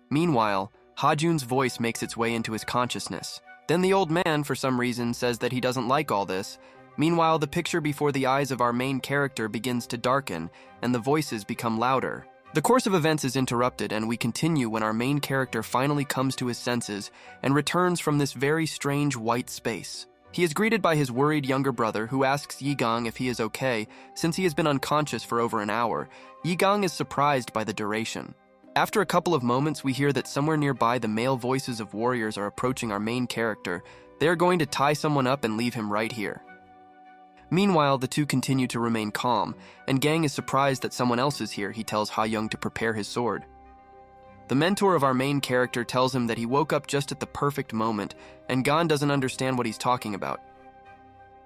Meanwhile, Hajun's voice makes its way into his consciousness. Then the old man, for some reason, says that he doesn't like all this. Meanwhile, the picture before the eyes of our main character begins to darken, and the voices become louder. The course of events is interrupted, and we continue when our main character finally comes to his senses and returns from this very strange white space. He is greeted by his worried younger brother, who asks Yigang if he is okay, since he has been unconscious for over an hour. Yigang is surprised by the duration. After a couple of moments, we hear that somewhere nearby the male voices of warriors are approaching our main character. They are going to tie someone up and leave him right here. Meanwhile, the two continue to remain calm, and Gang is surprised that someone else is here. He tells Ha Young to prepare his sword. The mentor of our main character tells him that he woke up just at the perfect moment, and Gan doesn't understand what he's talking about.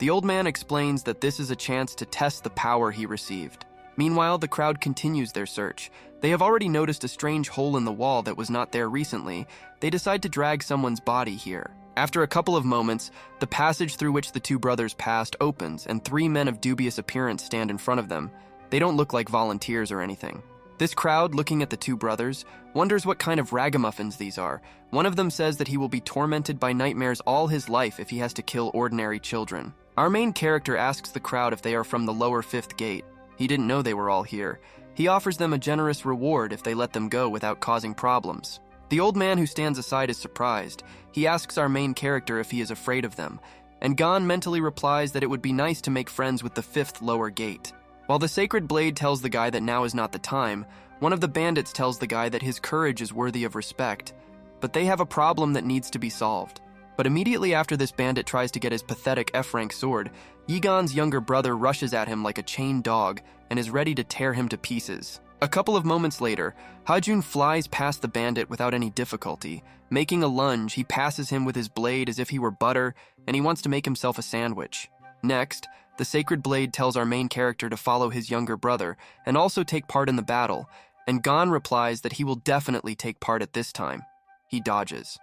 The old man explains that this is a chance to test the power he received. Meanwhile, the crowd continues their search. They have already noticed a strange hole in the wall that was not there recently. They decide to drag someone's body here. After a couple of moments, the passage through which the two brothers passed opens, and 3 men of dubious appearance stand in front of them. They don't look like volunteers or anything. This crowd, looking at the two brothers, wonders what kind of ragamuffins these are. One of them says that he will be tormented by nightmares all his life if he has to kill ordinary children. Our main character asks the crowd if they are from the lower 5th gate. He didn't know they were all here. He offers them a generous reward if they let them go without causing problems. The old man who stands aside is surprised. He asks our main character if he is afraid of them, and Gon mentally replies that it would be nice to make friends with the 5th lower gate. While the sacred blade tells the guy that now is not the time, one of the bandits tells the guy that his courage is worthy of respect, but they have a problem that needs to be solved. But immediately after this bandit tries to get his pathetic F-rank sword, Yigon's younger brother rushes at him like a chained dog and is ready to tear him to pieces. A couple of moments later, Hajun flies past the bandit without any difficulty. Making a lunge, he passes him with his blade as if he were butter, and he wants to make himself a sandwich. Next, the sacred blade tells our main character to follow his younger brother and also take part in the battle, and Gon replies that he will definitely take part at this time. He dodges.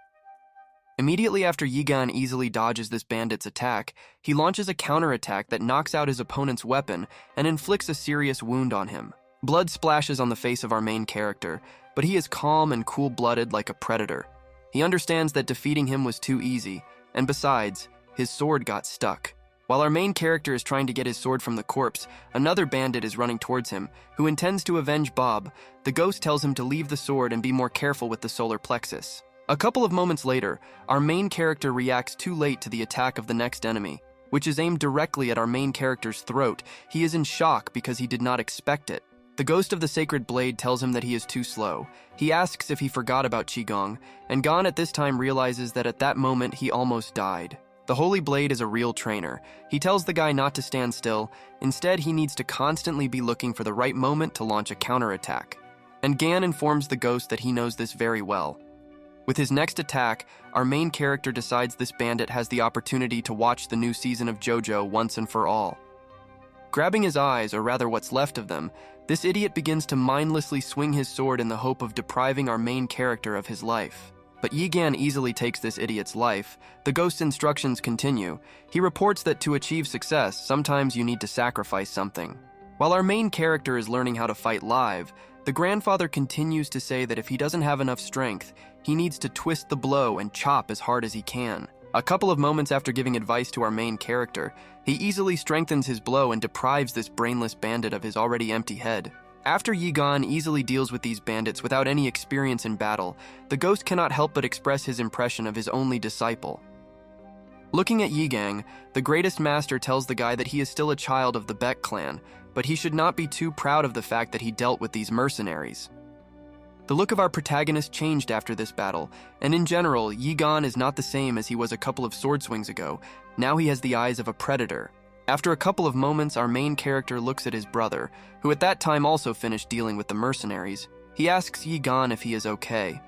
Immediately after Yigon easily dodges this bandit's attack, he launches a counterattack that knocks out his opponent's weapon and inflicts a serious wound on him. Blood splashes on the face of our main character, but he is calm and cool-blooded like a predator. He understands that defeating him was too easy, and besides, his sword got stuck. While our main character is trying to get his sword from the corpse, another bandit is running towards him, who intends to avenge Bob. The ghost tells him to leave the sword and be more careful with the solar plexus. A couple of moments later, our main character reacts too late to the attack of the next enemy, which is aimed directly at our main character's throat. He is in shock because he did not expect it. The ghost of the sacred blade tells him that he is too slow. He asks if he forgot about Qigong, and Gon at this time realizes that at that moment he almost died. The holy blade is a real trainer. He tells the guy not to stand still. Instead, he needs to constantly be looking for the right moment to launch a counterattack. And Gan informs the ghost that he knows this very well. With his next attack, our main character decides this bandit has the opportunity to watch the new season of JoJo once and for all. Grabbing his eyes, or rather what's left of them, this idiot begins to mindlessly swing his sword in the hope of depriving our main character of his life. But Yigan easily takes this idiot's life. The ghost's instructions continue. He reports that to achieve success, sometimes you need to sacrifice something. While our main character is learning how to fight live, the grandfather continues to say that if he doesn't have enough strength, he needs to twist the blow and chop as hard as he can. A couple of moments after giving advice to our main character, he easily strengthens his blow and deprives this brainless bandit of his already empty head. After Yigon easily deals with these bandits without any experience in battle, the ghost cannot help but express his impression of his only disciple. Looking at Yigang, the greatest master tells the guy that he is still a child of the Beck clan, but he should not be too proud of the fact that he dealt with these mercenaries. The look of our protagonist changed after this battle, and in general, Yigon is not the same as he was a couple of sword swings ago. Now he has the eyes of a predator. After a couple of moments, our main character looks at his brother, who at that time also finished dealing with the mercenaries. He asks Yigon if he is okay.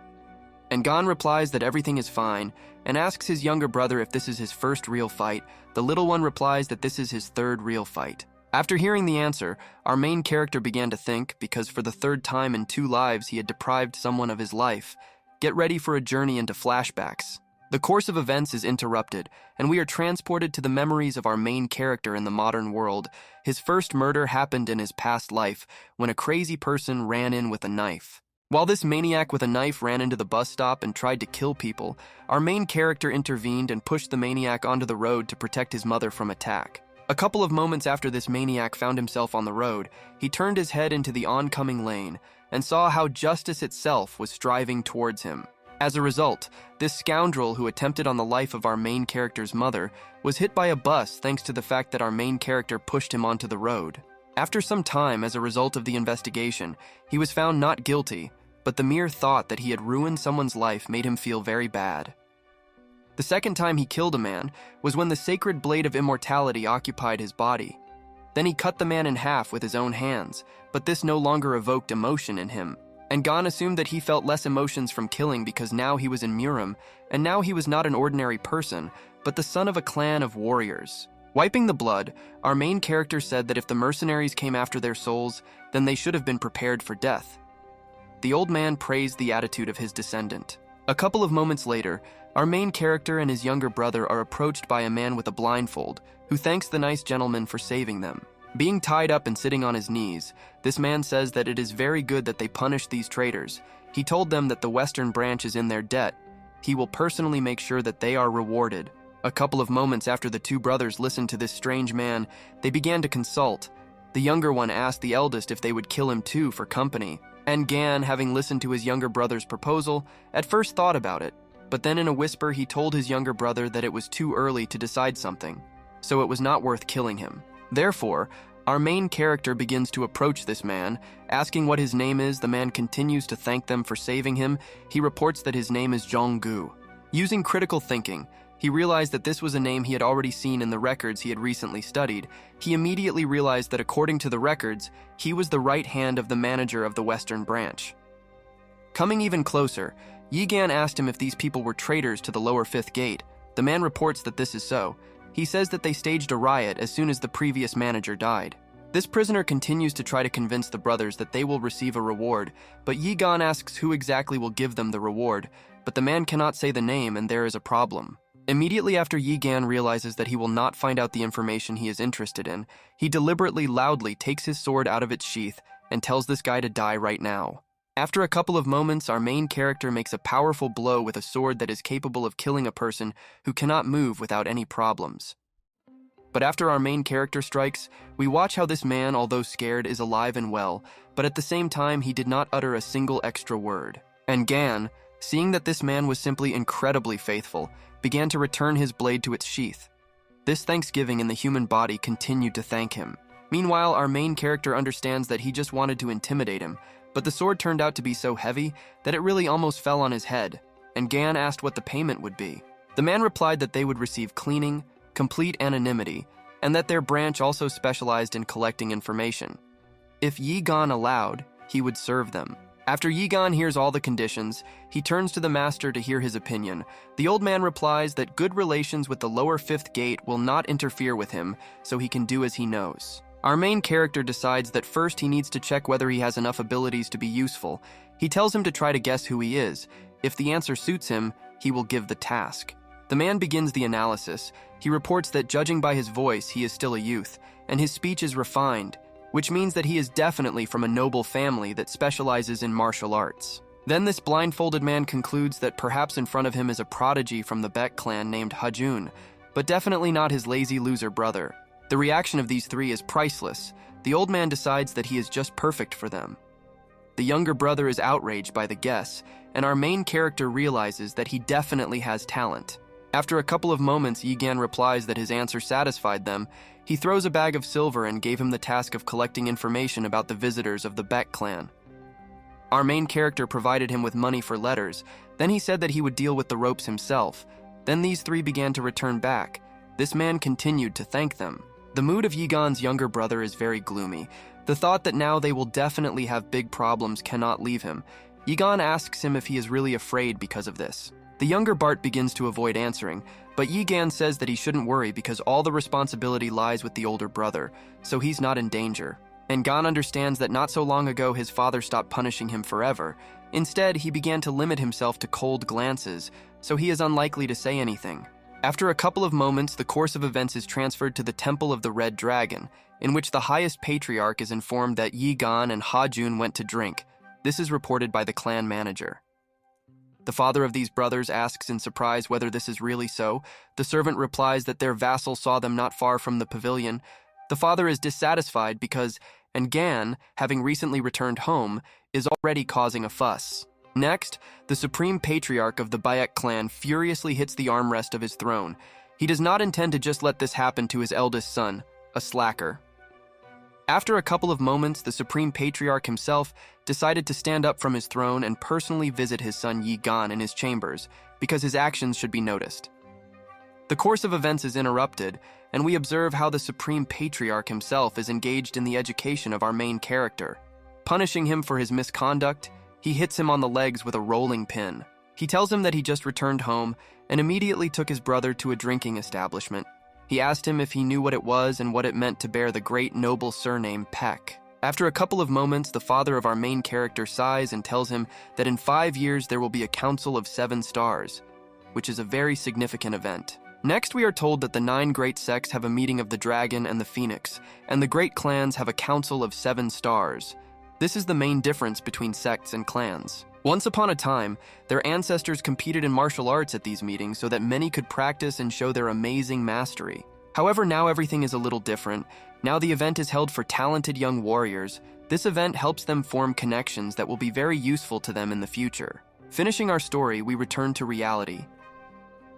And Gon replies that everything is fine, and asks his younger brother if this is his first real fight. The little one replies that this is his third real fight. After hearing the answer, our main character began to think, because for the third time in 2 lives he had deprived someone of his life. Get ready for a journey into flashbacks. The course of events is interrupted, and we are transported to the memories of our main character in the modern world. His first murder happened in his past life, when a crazy person ran in with a knife. While this maniac with a knife ran into the bus stop and tried to kill people, our main character intervened and pushed the maniac onto the road to protect his mother from attack. A couple of moments after this maniac found himself on the road, he turned his head into the oncoming lane and saw how justice itself was striving towards him. As a result, this scoundrel who attempted on the life of our main character's mother was hit by a bus thanks to the fact that our main character pushed him onto the road. After some time, as a result of the investigation, he was found not guilty, but the mere thought that he had ruined someone's life made him feel very bad. The second time he killed a man was when the sacred blade of immortality occupied his body. Then he cut the man in half with his own hands, but this no longer evoked emotion in him. And Gon assumed that he felt less emotions from killing because now he was in Murim, and now he was not an ordinary person, but the son of a clan of warriors. Wiping the blood, our main character said that if the mercenaries came after their souls, then they should have been prepared for death. The old man praised the attitude of his descendant. A couple of moments later, our main character and his younger brother are approached by a man with a blindfold, who thanks the nice gentleman for saving them. Being tied up and sitting on his knees, this man says that it is very good that they punish these traitors. He told them that the Western branch is in their debt. He will personally make sure that they are rewarded. A couple of moments after the two brothers listened to this strange man, they began to consult. The younger one asked the eldest if they would kill him too for company. And Gan, having listened to his younger brother's proposal, at first thought about it, but then in a whisper he told his younger brother that it was too early to decide something, so it was not worth killing him. Therefore, our main character begins to approach this man, asking what his name is. The man continues to thank them for saving him. He reports that his name is Zhonggu. Using critical thinking, he realized that this was a name he had already seen in the records he had recently studied. He immediately realized that according to the records, he was the right hand of the manager of the Western branch. Coming even closer, Yigan asked him if these people were traitors to the lower fifth gate. The man reports that this is so. He says that they staged a riot as soon as the previous manager died. This prisoner continues to try to convince the brothers that they will receive a reward, but Yigan asks who exactly will give them the reward, but the man cannot say the name and there is a problem. Immediately after Yigan realizes that he will not find out the information he is interested in, he deliberately loudly takes his sword out of its sheath and tells this guy to die right now. After a couple of moments, our main character makes a powerful blow with a sword that is capable of killing a person who cannot move without any problems. But after our main character strikes, we watch how this man, although scared, is alive and well, but at the same time he did not utter a single extra word. And Gan, seeing that this man was simply incredibly faithful, began to return his blade to its sheath. This thanksgiving in the human body continued to thank him. Meanwhile, our main character understands that he just wanted to intimidate him, but the sword turned out to be so heavy that it really almost fell on his head, and Gan asked what the payment would be. The man replied that they would receive cleaning, complete anonymity, and that their branch also specialized in collecting information. If Yigan allowed, he would serve them. After Yigan hears all the conditions, he turns to the master to hear his opinion. The old man replies that good relations with the lower fifth gate will not interfere with him, so he can do as he knows. Our main character decides that first he needs to check whether he has enough abilities to be useful. He tells him to try to guess who he is. If the answer suits him, he will give the task. The man begins the analysis. He reports that judging by his voice, he is still a youth, and his speech is refined, which means that he is definitely from a noble family that specializes in martial arts. Then this blindfolded man concludes that perhaps in front of him is a prodigy from the Baek clan named Hajun, but definitely not his lazy loser brother. The reaction of these three is priceless. The old man decides that he is just perfect for them. The younger brother is outraged by the guess, and our main character realizes that he definitely has talent. After a couple of moments, Yigan replies that his answer satisfied them. He throws a bag of silver and gave him the task of collecting information about the visitors of the Baek clan. Our main character provided him with money for letters. Then he said that he would deal with the ropes himself. Then these three began to return back. This man continued to thank them. The mood of Yigan's younger brother is very gloomy. The thought that now they will definitely have big problems cannot leave him. Yigan asks him if he is really afraid because of this. The younger Bart begins to avoid answering, but Yigan says that he shouldn't worry because all the responsibility lies with the older brother, so he's not in danger. And Gan understands that not so long ago his father stopped punishing him forever. Instead, he began to limit himself to cold glances, so he is unlikely to say anything. After a couple of moments, the course of events is transferred to the Temple of the Red Dragon, in which the highest patriarch is informed that Yigan and Hajun went to drink. This is reported by the clan manager. The father of these brothers asks in surprise whether this is really so. The servant replies that their vassal saw them not far from the pavilion. The father is dissatisfied because, and Gan, having recently returned home, is already causing a fuss. Next, the supreme patriarch of the Baek clan furiously hits the armrest of his throne. He does not intend to just let this happen to his eldest son, a slacker. After a couple of moments, the supreme patriarch himself decided to stand up from his throne and personally visit his son Yigan in his chambers, because his actions should be noticed. The course of events is interrupted, and we observe how the supreme patriarch himself is engaged in the education of our main character. Punishing him for his misconduct, he hits him on the legs with a rolling pin. He tells him that he just returned home and immediately took his brother to a drinking establishment. He asked him if he knew what it was and what it meant to bear the great noble surname Peck. After a couple of moments, the father of our main character sighs and tells him that in 5 years there will be a council of 7 stars, which is a very significant event. Next, we are told that the 9 great sects have a meeting of the dragon and the phoenix, and the great clans have a council of 7 stars. This is the main difference between sects and clans. Once upon a time, their ancestors competed in martial arts at these meetings so that many could practice and show their amazing mastery. However, now everything is a little different. Now the event is held for talented young warriors. This event helps them form connections that will be very useful to them in the future. Finishing our story, we return to reality.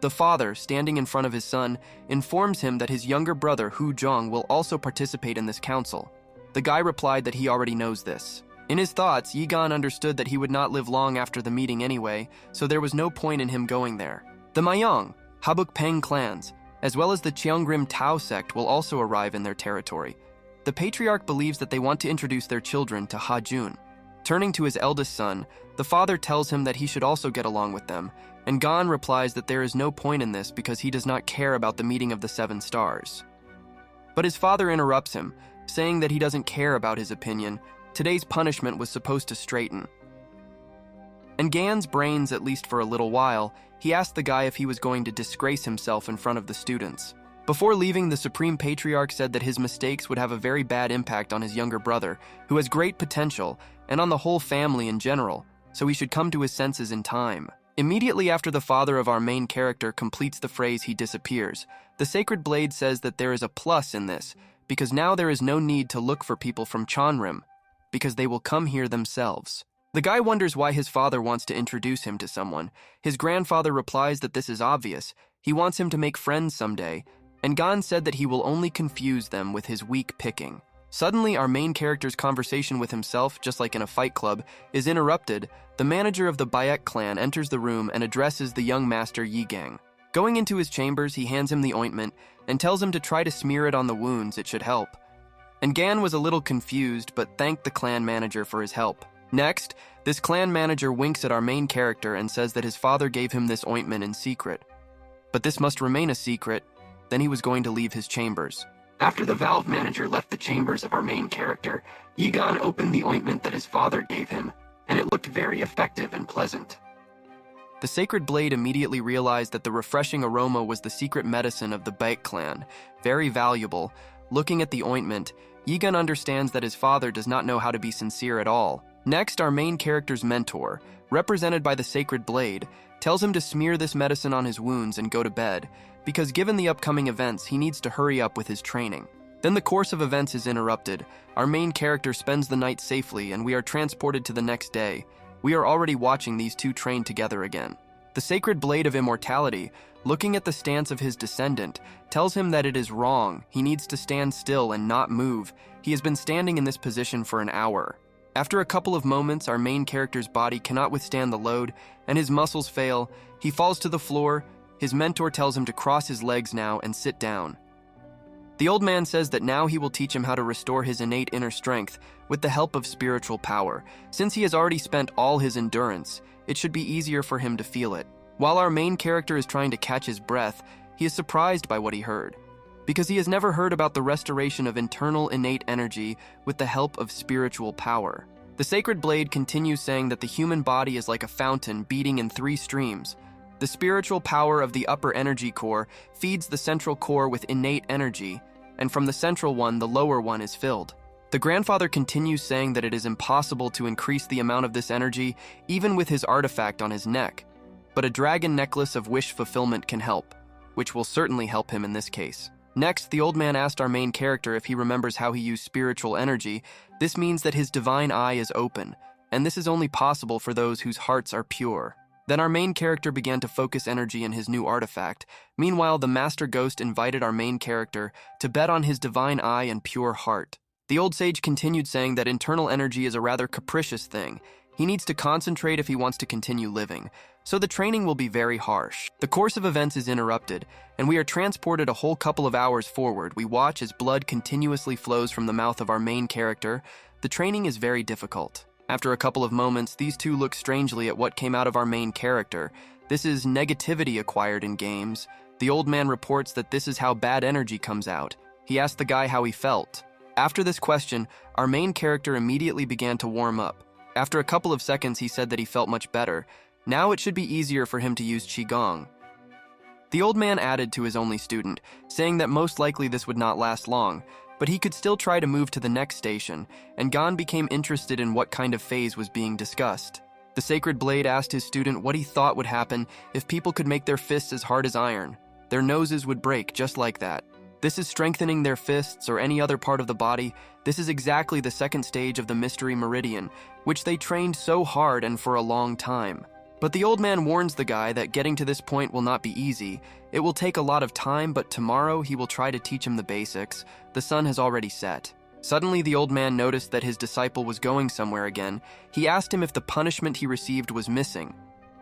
The father, standing in front of his son, informs him that his younger brother, Hu Zhong, will also participate in this council. The guy replied that he already knows this. In his thoughts, Yigan understood that he would not live long after the meeting anyway, so there was no point in him going there. The Mayang, Habuk Peng clans, as well as the Cheongrim Tao sect will also arrive in their territory. The patriarch believes that they want to introduce their children to Ha Jun. Turning to his eldest son, the father tells him that he should also get along with them, and Gan replies that there is no point in this because he does not care about the meeting of the 7 stars. But his father interrupts him, saying that he doesn't care about his opinion. Today's punishment was supposed to straighten. And Gan's brains, at least for a little while, he asked the guy if he was going to disgrace himself in front of the students. Before leaving, the Supreme Patriarch said that his mistakes would have a very bad impact on his younger brother, who has great potential, and on the whole family in general, so he should come to his senses in time. Immediately after the father of our main character completes the phrase he disappears, the Sacred Blade says that there is a plus in this, because now there is no need to look for people from Chanrim, because they will come here themselves. The guy wonders why his father wants to introduce him to someone. His grandfather replies that this is obvious. He wants him to make friends someday, and Gan said that he will only confuse them with his weak picking. Suddenly, our main character's conversation with himself, just like in a fight club, is interrupted. The manager of the Bayek clan enters the room and addresses the young master Yi Gang. Going into his chambers, he hands him the ointment and tells him to try to smear it on the wounds. It should help. And Gan was a little confused, but thanked the clan manager for his help. Next, this clan manager winks at our main character and says that his father gave him this ointment in secret. But this must remain a secret. Then he was going to leave his chambers. After the Valve manager left the chambers of our main character, Yigan opened the ointment that his father gave him, and it looked very effective and pleasant. The Sacred Blade immediately realized that the refreshing aroma was the secret medicine of the Baek clan, very valuable. Looking at the ointment, Yigan understands that his father does not know how to be sincere at all. Next, our main character's mentor, represented by the Sacred Blade, tells him to smear this medicine on his wounds and go to bed, because given the upcoming events, he needs to hurry up with his training. Then the course of events is interrupted. Our main character spends the night safely, and we are transported to the next day. We are already watching these two train together again. The Sacred Blade of Immortality, looking at the stance of his descendant, tells him that it is wrong. He needs to stand still and not move. He has been standing in this position for an hour. After a couple of moments, our main character's body cannot withstand the load, and his muscles fail. He falls to the floor. His mentor tells him to cross his legs now and sit down. The old man says that now he will teach him how to restore his innate inner strength with the help of spiritual power. Since he has already spent all his endurance, it should be easier for him to feel it. While our main character is trying to catch his breath, he is surprised by what he heard, because he has never heard about the restoration of internal innate energy with the help of spiritual power. The Sacred Blade continues saying that the human body is like a fountain beating in 3 streams. The spiritual power of the upper energy core feeds the central core with innate energy, and from the central one, the lower one is filled. The grandfather continues saying that it is impossible to increase the amount of this energy, even with his artifact on his neck. But a dragon necklace of wish fulfillment can help, which will certainly help him in this case. Next, the old man asked our main character if he remembers how he used spiritual energy. This means that his divine eye is open, and this is only possible for those whose hearts are pure. Then our main character began to focus energy in his new artifact. Meanwhile, the Master Ghost invited our main character to bet on his divine eye and pure heart. The old sage continued saying that internal energy is a rather capricious thing. He needs to concentrate if he wants to continue living, so the training will be very harsh. The course of events is interrupted, and we are transported a whole couple of hours forward. We watch as blood continuously flows from the mouth of our main character. The training is very difficult. After a couple of moments, these two look strangely at what came out of our main character. This is negativity acquired in games. The old man reports that this is how bad energy comes out. He asked the guy how he felt. After this question, our main character immediately began to warm up. After a couple of seconds, he said that he felt much better. Now it should be easier for him to use Qigong. The old man added to his only student, saying that most likely this would not last long, but he could still try to move to the next station, and Gan became interested in what kind of phase was being discussed. The sacred blade asked his student what he thought would happen if people could make their fists as hard as iron. Their noses would break just like that. This is strengthening their fists or any other part of the body. This is exactly the second stage of the mystery meridian, which they trained so hard and for a long time. But the old man warns the guy that getting to this point will not be easy. It will take a lot of time, but tomorrow he will try to teach him the basics. The sun has already set. Suddenly, the old man noticed that his disciple was going somewhere again. He asked him if the punishment he received was missing.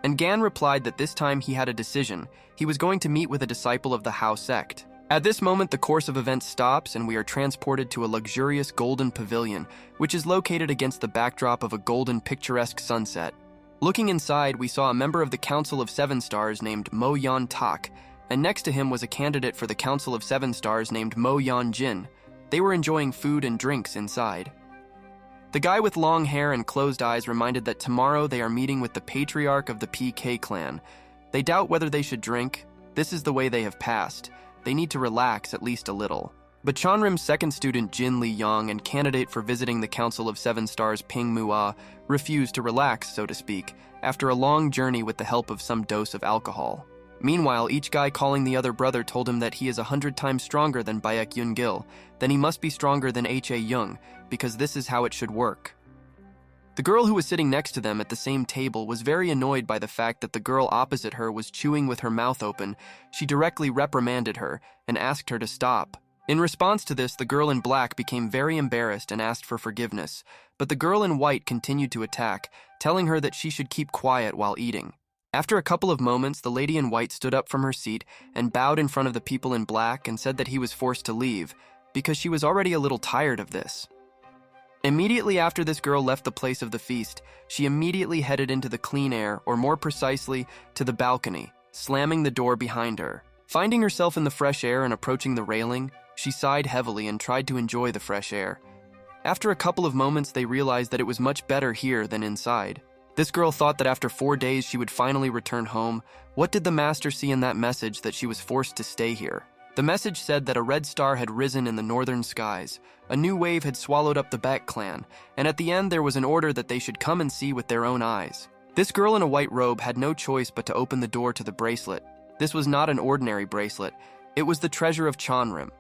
And Gan replied that this time he had a decision. He was going to meet with a disciple of the Hao sect. At this moment, the course of events stops and we are transported to a luxurious golden pavilion, which is located against the backdrop of a golden picturesque sunset. Looking inside, we saw a member of the Council of Seven Stars named Mo Yan Tak, and next to him was a candidate for the Council of Seven Stars named Mo Yan Jin. They were enjoying food and drinks inside. The guy with long hair and closed eyes reminded that tomorrow they are meeting with the patriarch of the PK clan. They doubt whether they should drink. This is the way they have passed. They need to relax at least a little. But Chanrim's second student Jin Li Yang and candidate for visiting the Council of Seven Stars Ping Mua refused to relax, so to speak, after a long journey with the help of some dose of alcohol. Meanwhile, each guy calling the other brother told him that he is 100 times stronger than Baek Yun Gil, then he must be stronger than H.A. Young, because this is how it should work. The girl who was sitting next to them at the same table was very annoyed by the fact that the girl opposite her was chewing with her mouth open. She directly reprimanded her and asked her to stop. In response to this, the girl in black became very embarrassed and asked for forgiveness, but the girl in white continued to attack, telling her that she should keep quiet while eating. After a couple of moments, the lady in white stood up from her seat and bowed in front of the people in black and said that he was forced to leave, because she was already a little tired of this. Immediately after this girl left the place of the feast, she immediately headed into the clean air, or more precisely, to the balcony, slamming the door behind her. Finding herself in the fresh air and approaching the railing, she sighed heavily and tried to enjoy the fresh air. After a couple of moments, they realized that it was much better here than inside. This girl thought that after 4 days she would finally return home. What did the master see in that message that she was forced to stay here? The message said that a red star had risen in the northern skies. A new wave had swallowed up the Baek clan, and at the end there was an order that they should come and see with their own eyes. This girl in a white robe had no choice but to open the door to the bracelet. This was not an ordinary bracelet. It was the treasure of Chanrim.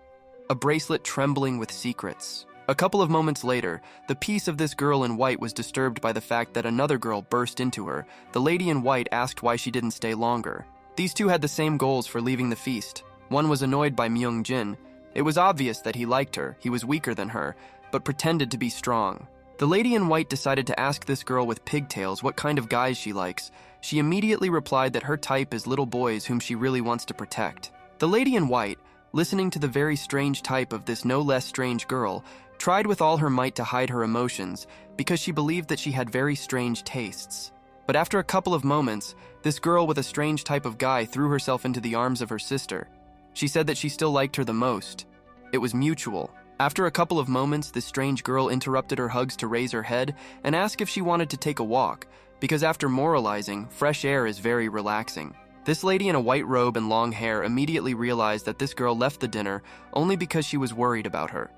A bracelet trembling with secrets. A couple of moments later, the peace of this girl in white was disturbed by the fact that another girl burst into her. The lady in white asked why she didn't stay longer. These two had the same goals for leaving the feast. One was annoyed by Myung Jin. It was obvious that he liked her, he was weaker than her, but pretended to be strong. The lady in white decided to ask this girl with pigtails what kind of guys she likes. She immediately replied that her type is little boys whom she really wants to protect. The lady in white, listening to the very strange type of this no less strange girl, tried with all her might to hide her emotions because she believed that she had very strange tastes. But after a couple of moments, this girl with a strange type of guy threw herself into the arms of her sister. She said that she still liked her the most. It was mutual. After a couple of moments, this strange girl interrupted her hugs to raise her head and ask if she wanted to take a walk, because after moralizing, fresh air is very relaxing. This lady in a white robe and long hair immediately realized that this girl left the dinner only because she was worried about her.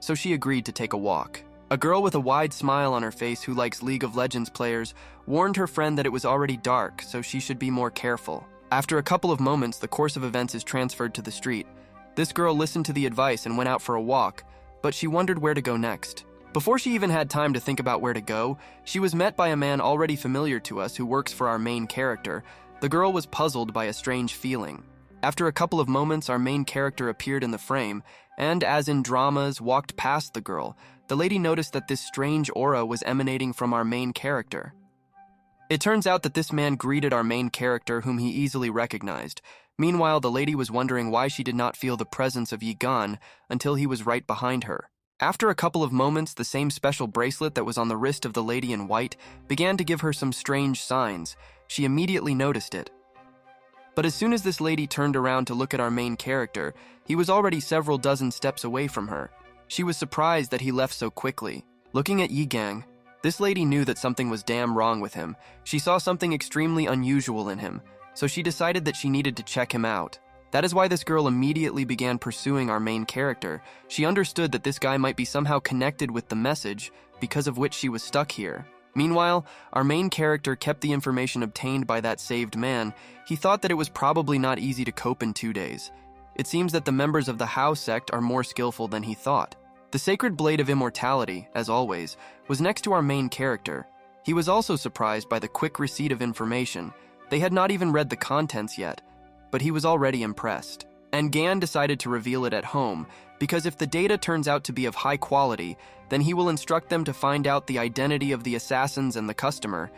So she agreed to take a walk. A girl with a wide smile on her face who likes League of Legends players warned her friend that it was already dark, so she should be more careful. After a couple of moments, the course of events is transferred to the street. This girl listened to the advice and went out for a walk, but she wondered where to go next. Before she even had time to think about where to go, she was met by a man already familiar to us who works for our main character. The girl was puzzled by a strange feeling. After a couple of moments, our main character appeared in the frame, and as in dramas, walked past the girl. The lady noticed that this strange aura was emanating from our main character. It turns out that this man greeted our main character, whom he easily recognized. Meanwhile, the lady was wondering why she did not feel the presence of Yi Gan until he was right behind her. After a couple of moments, the same special bracelet that was on the wrist of the lady in white began to give her some strange signs. She immediately noticed it. But as soon as this lady turned around to look at our main character, he was already several dozen steps away from her. She was surprised that he left so quickly. Looking at Yigang, this lady knew that something was damn wrong with him. She saw something extremely unusual in him, so she decided that she needed to check him out. That is why this girl immediately began pursuing our main character. She understood that this guy might be somehow connected with the message, because of which she was stuck here. Meanwhile, our main character kept the information obtained by that saved man. He thought that it was probably not easy to cope in 2 days. It seems that the members of the Hao sect are more skillful than he thought. The sacred blade of immortality, as always, was next to our main character. He was also surprised by the quick receipt of information. They had not even read the contents yet, but he was already impressed. And Gan decided to reveal it at home, because if the data turns out to be of high quality, then he will instruct them to find out the identity of the assassins and the customer.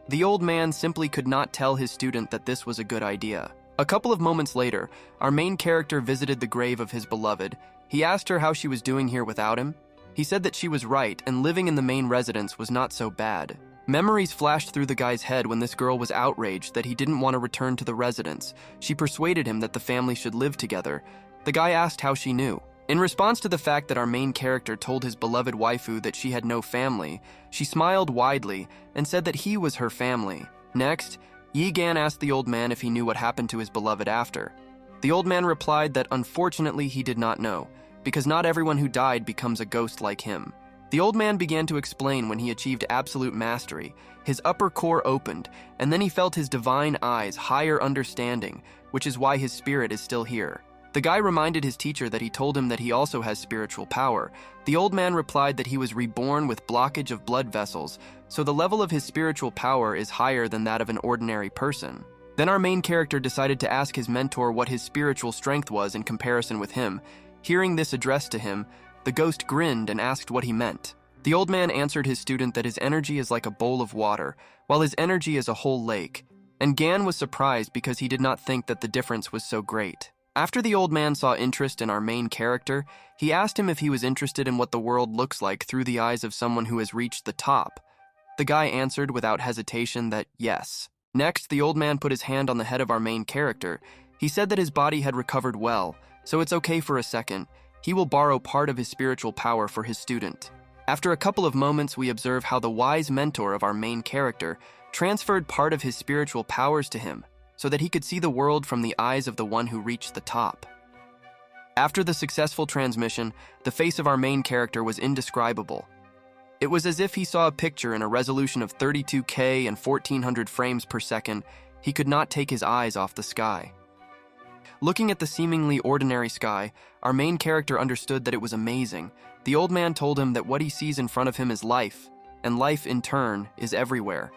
The old man simply could not tell his student that this was a good idea. A couple of moments later, our main character visited the grave of his beloved. He asked her how she was doing here without him. He said that she was right, and living in the main residence was not so bad. Memories flashed through the guy's head when this girl was outraged that he didn't want to return to the residence. She persuaded him that the family should live together. The guy asked how she knew. In response to the fact that our main character told his beloved waifu that she had no family, she smiled widely and said that he was her family. Next, Yi Gan asked the old man if he knew what happened to his beloved after. The old man replied that unfortunately he did not know, because not everyone who died becomes a ghost like him. The old man began to explain when he achieved absolute mastery. His upper core opened, and then he felt his divine eyes, higher understanding, which is why his spirit is still here. The guy reminded his teacher that he told him that he also has spiritual power. The old man replied that he was reborn with blockage of blood vessels, so the level of his spiritual power is higher than that of an ordinary person. Then our main character decided to ask his mentor what his spiritual strength was in comparison with him. Hearing this addressed to him, the ghost grinned and asked what he meant. The old man answered his student that his energy is like a bowl of water, while his energy is a whole lake. And Gan was surprised because he did not think that the difference was so great. After the old man saw interest in our main character, he asked him if he was interested in what the world looks like through the eyes of someone who has reached the top. The guy answered without hesitation that yes. Next, the old man put his hand on the head of our main character. He said that his body had recovered well, so it's okay for a second. He will borrow part of his spiritual power for his student. After a couple of moments, we observe how the wise mentor of our main character transferred part of his spiritual powers to him, so that he could see the world from the eyes of the one who reached the top. After the successful transmission, the face of our main character was indescribable. It was as if he saw a picture in a resolution of 32K and 1400 frames per second. He could not take his eyes off the sky. Looking at the seemingly ordinary sky, our main character understood that it was amazing. The old man told him that what he sees in front of him is life, and life in turn is everywhere.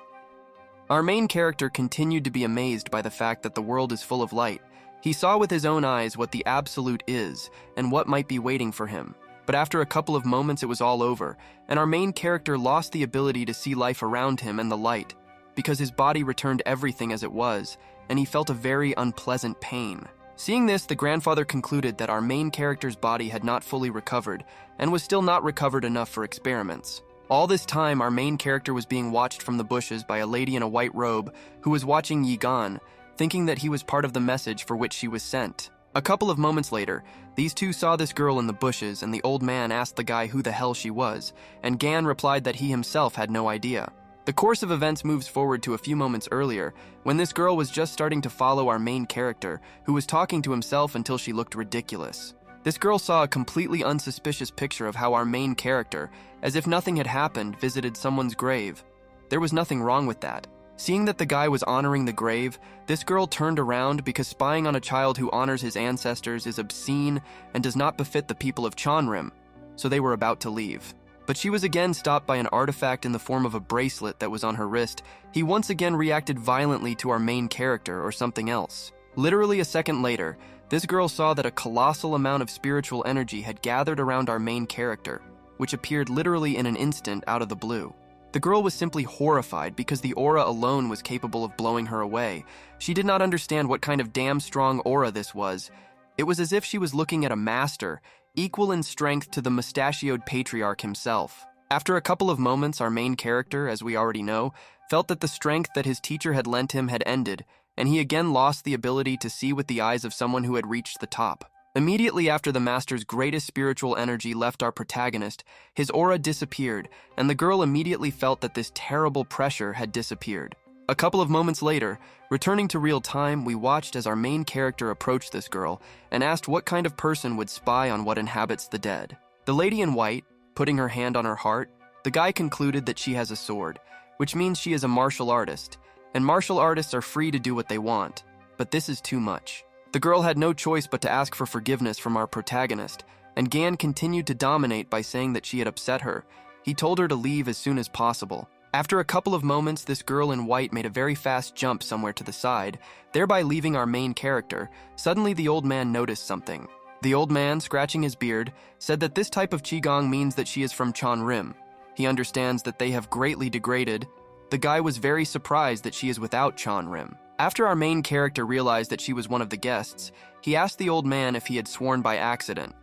Our main character continued to be amazed by the fact that the world is full of light. He saw with his own eyes what the absolute is and what might be waiting for him. But after a couple of moments, it was all over, and our main character lost the ability to see life around him and the light, because his body returned everything as it was, and he felt a very unpleasant pain. Seeing this, the grandfather concluded that our main character's body had not fully recovered, and was still not recovered enough for experiments. All this time, our main character was being watched from the bushes by a lady in a white robe who was watching Yi Gan, thinking that he was part of the message for which she was sent. A couple of moments later, these two saw this girl in the bushes, and the old man asked the guy who the hell she was, and Gan replied that he himself had no idea. The course of events moves forward to a few moments earlier, when this girl was just starting to follow our main character, who was talking to himself until she looked ridiculous. This girl saw a completely unsuspicious picture of how our main character, as if nothing had happened, visited someone's grave. There was nothing wrong with that. Seeing that the guy was honoring the grave, this girl turned around because spying on a child who honors his ancestors is obscene and does not befit the people of Chanrim, so they were about to leave. But she was again stopped by an artifact in the form of a bracelet that was on her wrist. He once again reacted violently to our main character or something else. Literally a second later, this girl saw that a colossal amount of spiritual energy had gathered around our main character, which appeared literally in an instant out of the blue. The girl was simply horrified because the aura alone was capable of blowing her away. She did not understand what kind of damn strong aura this was. It was as if she was looking at a master, equal in strength to the mustachioed patriarch himself. After a couple of moments, our main character, as we already know, felt that the strength that his teacher had lent him had ended, and he again lost the ability to see with the eyes of someone who had reached the top. Immediately after the master's greatest spiritual energy left our protagonist, his aura disappeared, and the girl immediately felt that this terrible pressure had disappeared. A couple of moments later, returning to real time, we watched as our main character approached this girl and asked what kind of person would spy on what inhabits the dead. The lady in white, putting her hand on her heart, the guy concluded that she has a sword, which means she is a martial artist, and martial artists are free to do what they want, but this is too much. The girl had no choice but to ask for forgiveness from our protagonist, and Gan continued to dominate by saying that she had upset her. He told her to leave as soon as possible. After a couple of moments, this girl in white made a very fast jump somewhere to the side, thereby leaving our main character. Suddenly, the old man noticed something. The old man, scratching his beard, said that this type of qigong means that she is from Chanrim. He understands that they have greatly degraded. The guy was very surprised that she is without Chanrim. After our main character realized that she was one of the guests, he asked the old man if he had sworn by accident.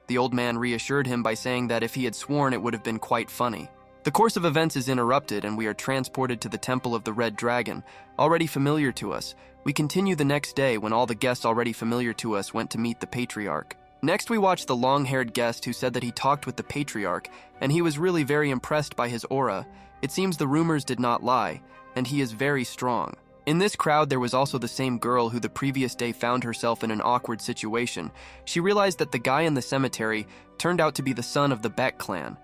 The old man reassured him by saying that if he had sworn, it would have been quite funny. The course of events is interrupted, and we are transported to the Temple of the Red Dragon, already familiar to us. We continue the next day when all the guests already familiar to us went to meet the Patriarch. Next, we watch the long-haired guest who said that he talked with the Patriarch, and he was really very impressed by his aura. It seems the rumors did not lie, and he is very strong. In this crowd, there was also the same girl who the previous day found herself in an awkward situation. She realized that the guy in the cemetery turned out to be the son of the Beck clan.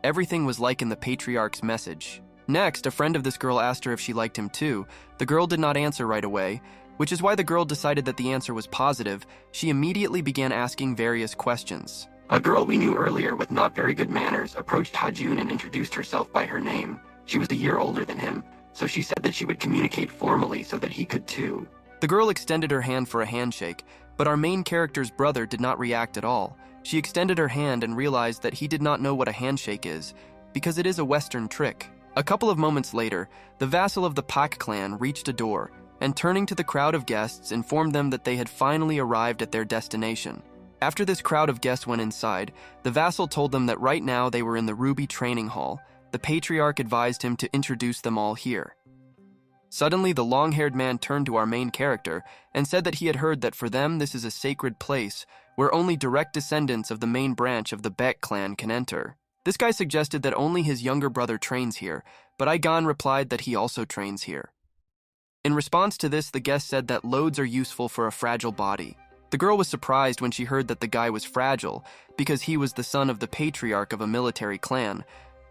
Everything was like in the Patriarch's message. Next, a friend of this girl asked her if she liked him too. The girl did not answer right away, which is why the girl decided that the answer was positive. She immediately began asking various questions. A girl we knew earlier with not very good manners approached Hajun and introduced herself by her name. She was a year older than him, so she said that she would communicate formally so that he could too. The girl extended her hand for a handshake, but our main character's brother did not react at all. She extended her hand and realized that he did not know what a handshake is, because it is a Western trick. A couple of moments later, the vassal of the Pak clan reached a door, and turning to the crowd of guests, informed them that they had finally arrived at their destination. After this crowd of guests went inside, the vassal told them that right now they were in the Ruby Training Hall. The Patriarch advised him to introduce them all here. Suddenly, the long-haired man turned to our main character and said that he had heard that for them this is a sacred place where only direct descendants of the main branch of the Beck clan can enter. This guy suggested that only his younger brother trains here, but Aigan replied that he also trains here. In response to this, the guest said that loads are useful for a fragile body. The girl was surprised when she heard that the guy was fragile because he was the son of the Patriarch of a military clan.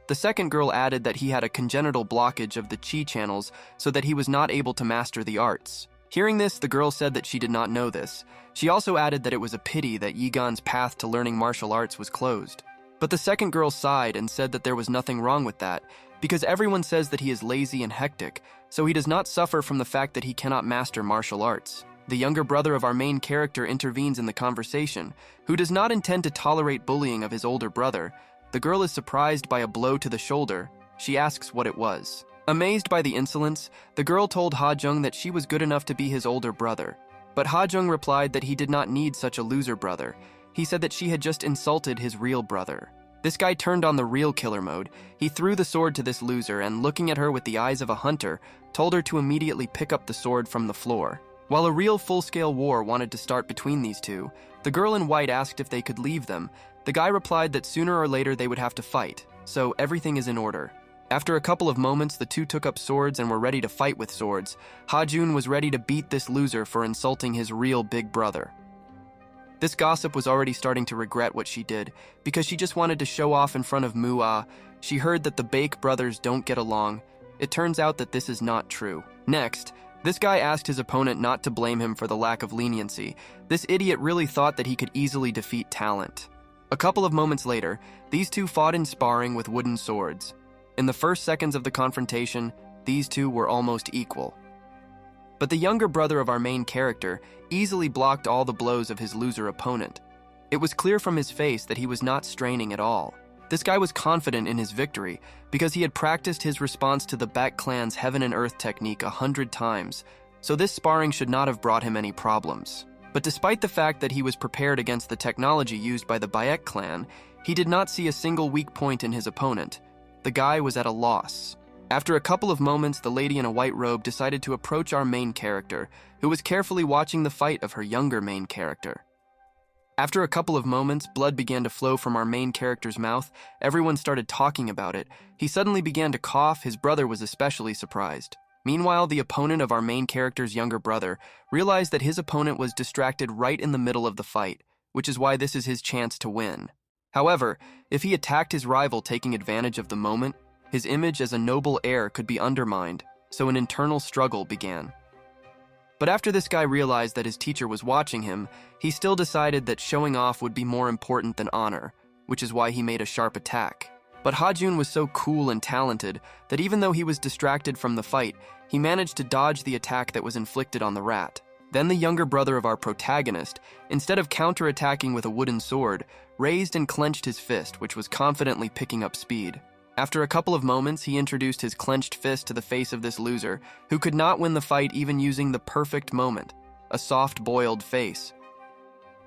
The second girl added that he had a congenital blockage of the chi channels so that he was not able to master the arts. Hearing this, the girl said that she did not know this. She also added that it was a pity that Yigan's path to learning martial arts was closed. But the second girl sighed and said that there was nothing wrong with that, because everyone says that he is lazy and hectic, so he does not suffer from the fact that he cannot master martial arts. The younger brother of our main character intervenes in the conversation, who does not intend to tolerate bullying of his older brother. The girl is surprised by a blow to the shoulder. She asks what it was. Amazed by the insolence, the girl told Ha-jung that she was good enough to be his older brother. But Ha-jung replied that he did not need such a loser brother. He said that she had just insulted his real brother. This guy turned on the real killer mode. He threw the sword to this loser and, looking at her with the eyes of a hunter, told her to immediately pick up the sword from the floor. While a real full-scale war wanted to start between these two, the girl in white asked if they could leave them. The guy replied that sooner or later they would have to fight, so everything is in order. After a couple of moments, the two took up swords and were ready to fight with swords. Ha-jun was ready to beat this loser for insulting his real big brother. This gossip was already starting to regret what she did, because she just wanted to show off in front of Mua. She heard that the Bake brothers don't get along. It turns out that this is not true. Next, this guy asked his opponent not to blame him for the lack of leniency. This idiot really thought that he could easily defeat talent. A couple of moments later, these two fought in sparring with wooden swords. In the first seconds of the confrontation, these two were almost equal. But the younger brother of our main character easily blocked all the blows of his loser opponent. It was clear from his face that he was not straining at all. This guy was confident in his victory because he had practiced his response to the Beck clan's Heaven and Earth technique 100 times, so this sparring should not have brought him any problems. But despite the fact that he was prepared against the technology used by the Bayek clan, he did not see a single weak point in his opponent. The guy was at a loss. After a couple of moments, the lady in a white robe decided to approach our main character, who was carefully watching the fight of her younger main character. After a couple of moments, blood began to flow from our main character's mouth. Everyone started talking about it. He suddenly began to cough. His brother was especially surprised. Meanwhile, the opponent of our main character's younger brother realized that his opponent was distracted right in the middle of the fight, which is why this is his chance to win. However, if he attacked his rival taking advantage of the moment, his image as a noble heir could be undermined, so an internal struggle began. But after this guy realized that his teacher was watching him, he still decided that showing off would be more important than honor, which is why he made a sharp attack. But Ha-jun was so cool and talented that even though he was distracted from the fight, he managed to dodge the attack that was inflicted on the rat. Then the younger brother of our protagonist, instead of counterattacking with a wooden sword, raised and clenched his fist, which was confidently picking up speed. After a couple of moments, he introduced his clenched fist to the face of this loser, who could not win the fight even using the perfect moment, a soft-boiled face.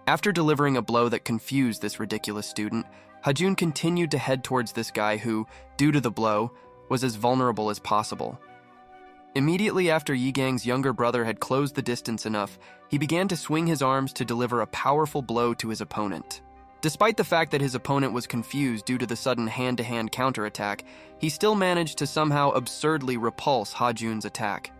After delivering a blow that confused this ridiculous student, Ha-jun continued to head towards this guy who, due to the blow, was as vulnerable as possible. Immediately after Yi-gang's younger brother had closed the distance enough, he began to swing his arms to deliver a powerful blow to his opponent. Despite the fact that his opponent was confused due to the sudden hand-to-hand counterattack, he still managed to somehow absurdly repulse Ha-jun's attack.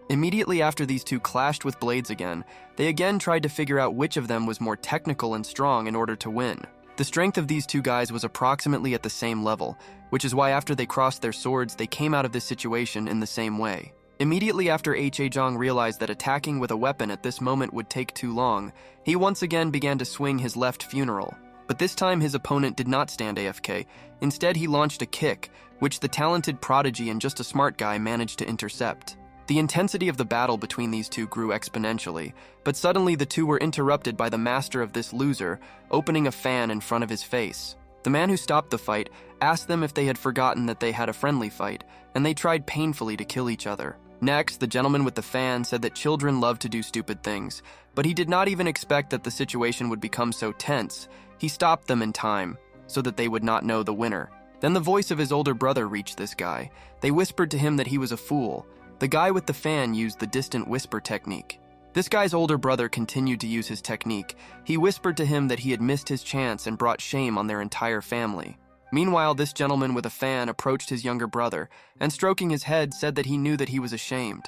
Immediately after these two clashed with blades again, they again tried to figure out which of them was more technical and strong in order to win. The strength of these two guys was approximately at the same level, which is why after they crossed their swords, they came out of this situation in the same way. Immediately after Ha-jung realized that attacking with a weapon at this moment would take too long, he once again began to swing his left funeral. But this time his opponent did not stand AFK. Instead, he launched a kick, which the talented prodigy and just a smart guy managed to intercept. The intensity of the battle between these two grew exponentially, but suddenly the two were interrupted by the master of this loser, opening a fan in front of his face. The man who stopped the fight asked them if they had forgotten that they had a friendly fight, and they tried painfully to kill each other. Next, the gentleman with the fan said that children love to do stupid things, but he did not even expect that the situation would become so tense. He stopped them in time, so that they would not know the winner. Then the voice of his older brother reached this guy. They whispered to him that he was a fool. The guy with the fan used the distant whisper technique. This guy's older brother continued to use his technique. He whispered to him that he had missed his chance and brought shame on their entire family. Meanwhile, this gentleman with a fan approached his younger brother, and stroking his head said that he knew that he was ashamed.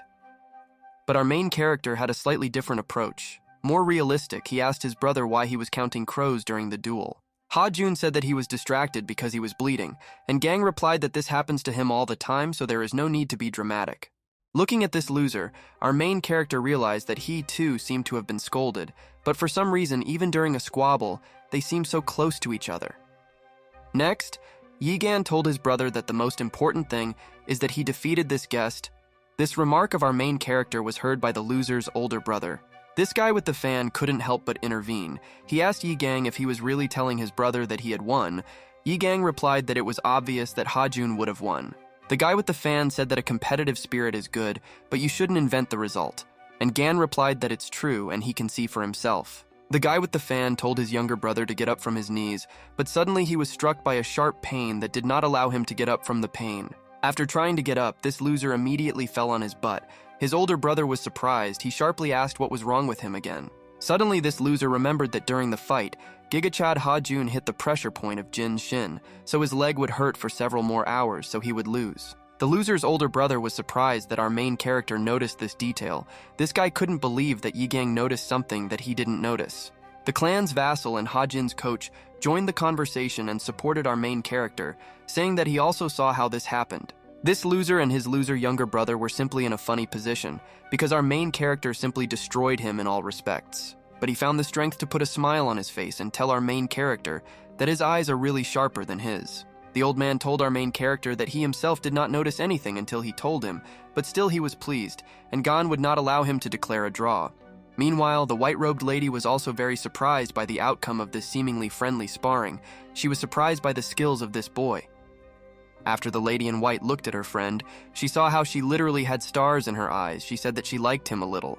But our main character had a slightly different approach. More realistic, he asked his brother why he was counting crows during the duel. Ha-jun said that he was distracted because he was bleeding, and Gang replied that this happens to him all the time, so there is no need to be dramatic. Looking at this loser, our main character realized that he too seemed to have been scolded, but for some reason, even during a squabble, they seemed so close to each other. Next, Yi-gan told his brother that the most important thing is that he defeated this guest. This remark of our main character was heard by the loser's older brother. This guy with the fan couldn't help but intervene. He asked Yi-gang if he was really telling his brother that he had won. Yi-gang replied that it was obvious that Ha-jun would have won. The guy with the fan said that a competitive spirit is good, but you shouldn't invent the result. And Gan replied that it's true and he can see for himself. The guy with the fan told his younger brother to get up from his knees, but suddenly he was struck by a sharp pain that did not allow him to get up from the pain. After trying to get up, this loser immediately fell on his butt. His older brother was surprised. He sharply asked what was wrong with him again. Suddenly, this loser remembered that during the fight, Gigachad Ha-jun hit the pressure point of Jin's shin, so his leg would hurt for several more hours, so he would lose. The loser's older brother was surprised that our main character noticed this detail. This guy couldn't believe that Yi-gang noticed something that he didn't notice. The clan's vassal and Ha-jun's coach joined the conversation and supported our main character, saying that he also saw how this happened. This loser and his loser younger brother were simply in a funny position, because our main character simply destroyed him in all respects. But he found the strength to put a smile on his face and tell our main character that his eyes are really sharper than his. The old man told our main character that he himself did not notice anything until he told him, but still he was pleased, and Gan would not allow him to declare a draw. Meanwhile, the white-robed lady was also very surprised by the outcome of this seemingly friendly sparring. She was surprised by the skills of this boy. After the lady in white looked at her friend, she saw how she literally had stars in her eyes. She said that she liked him a little.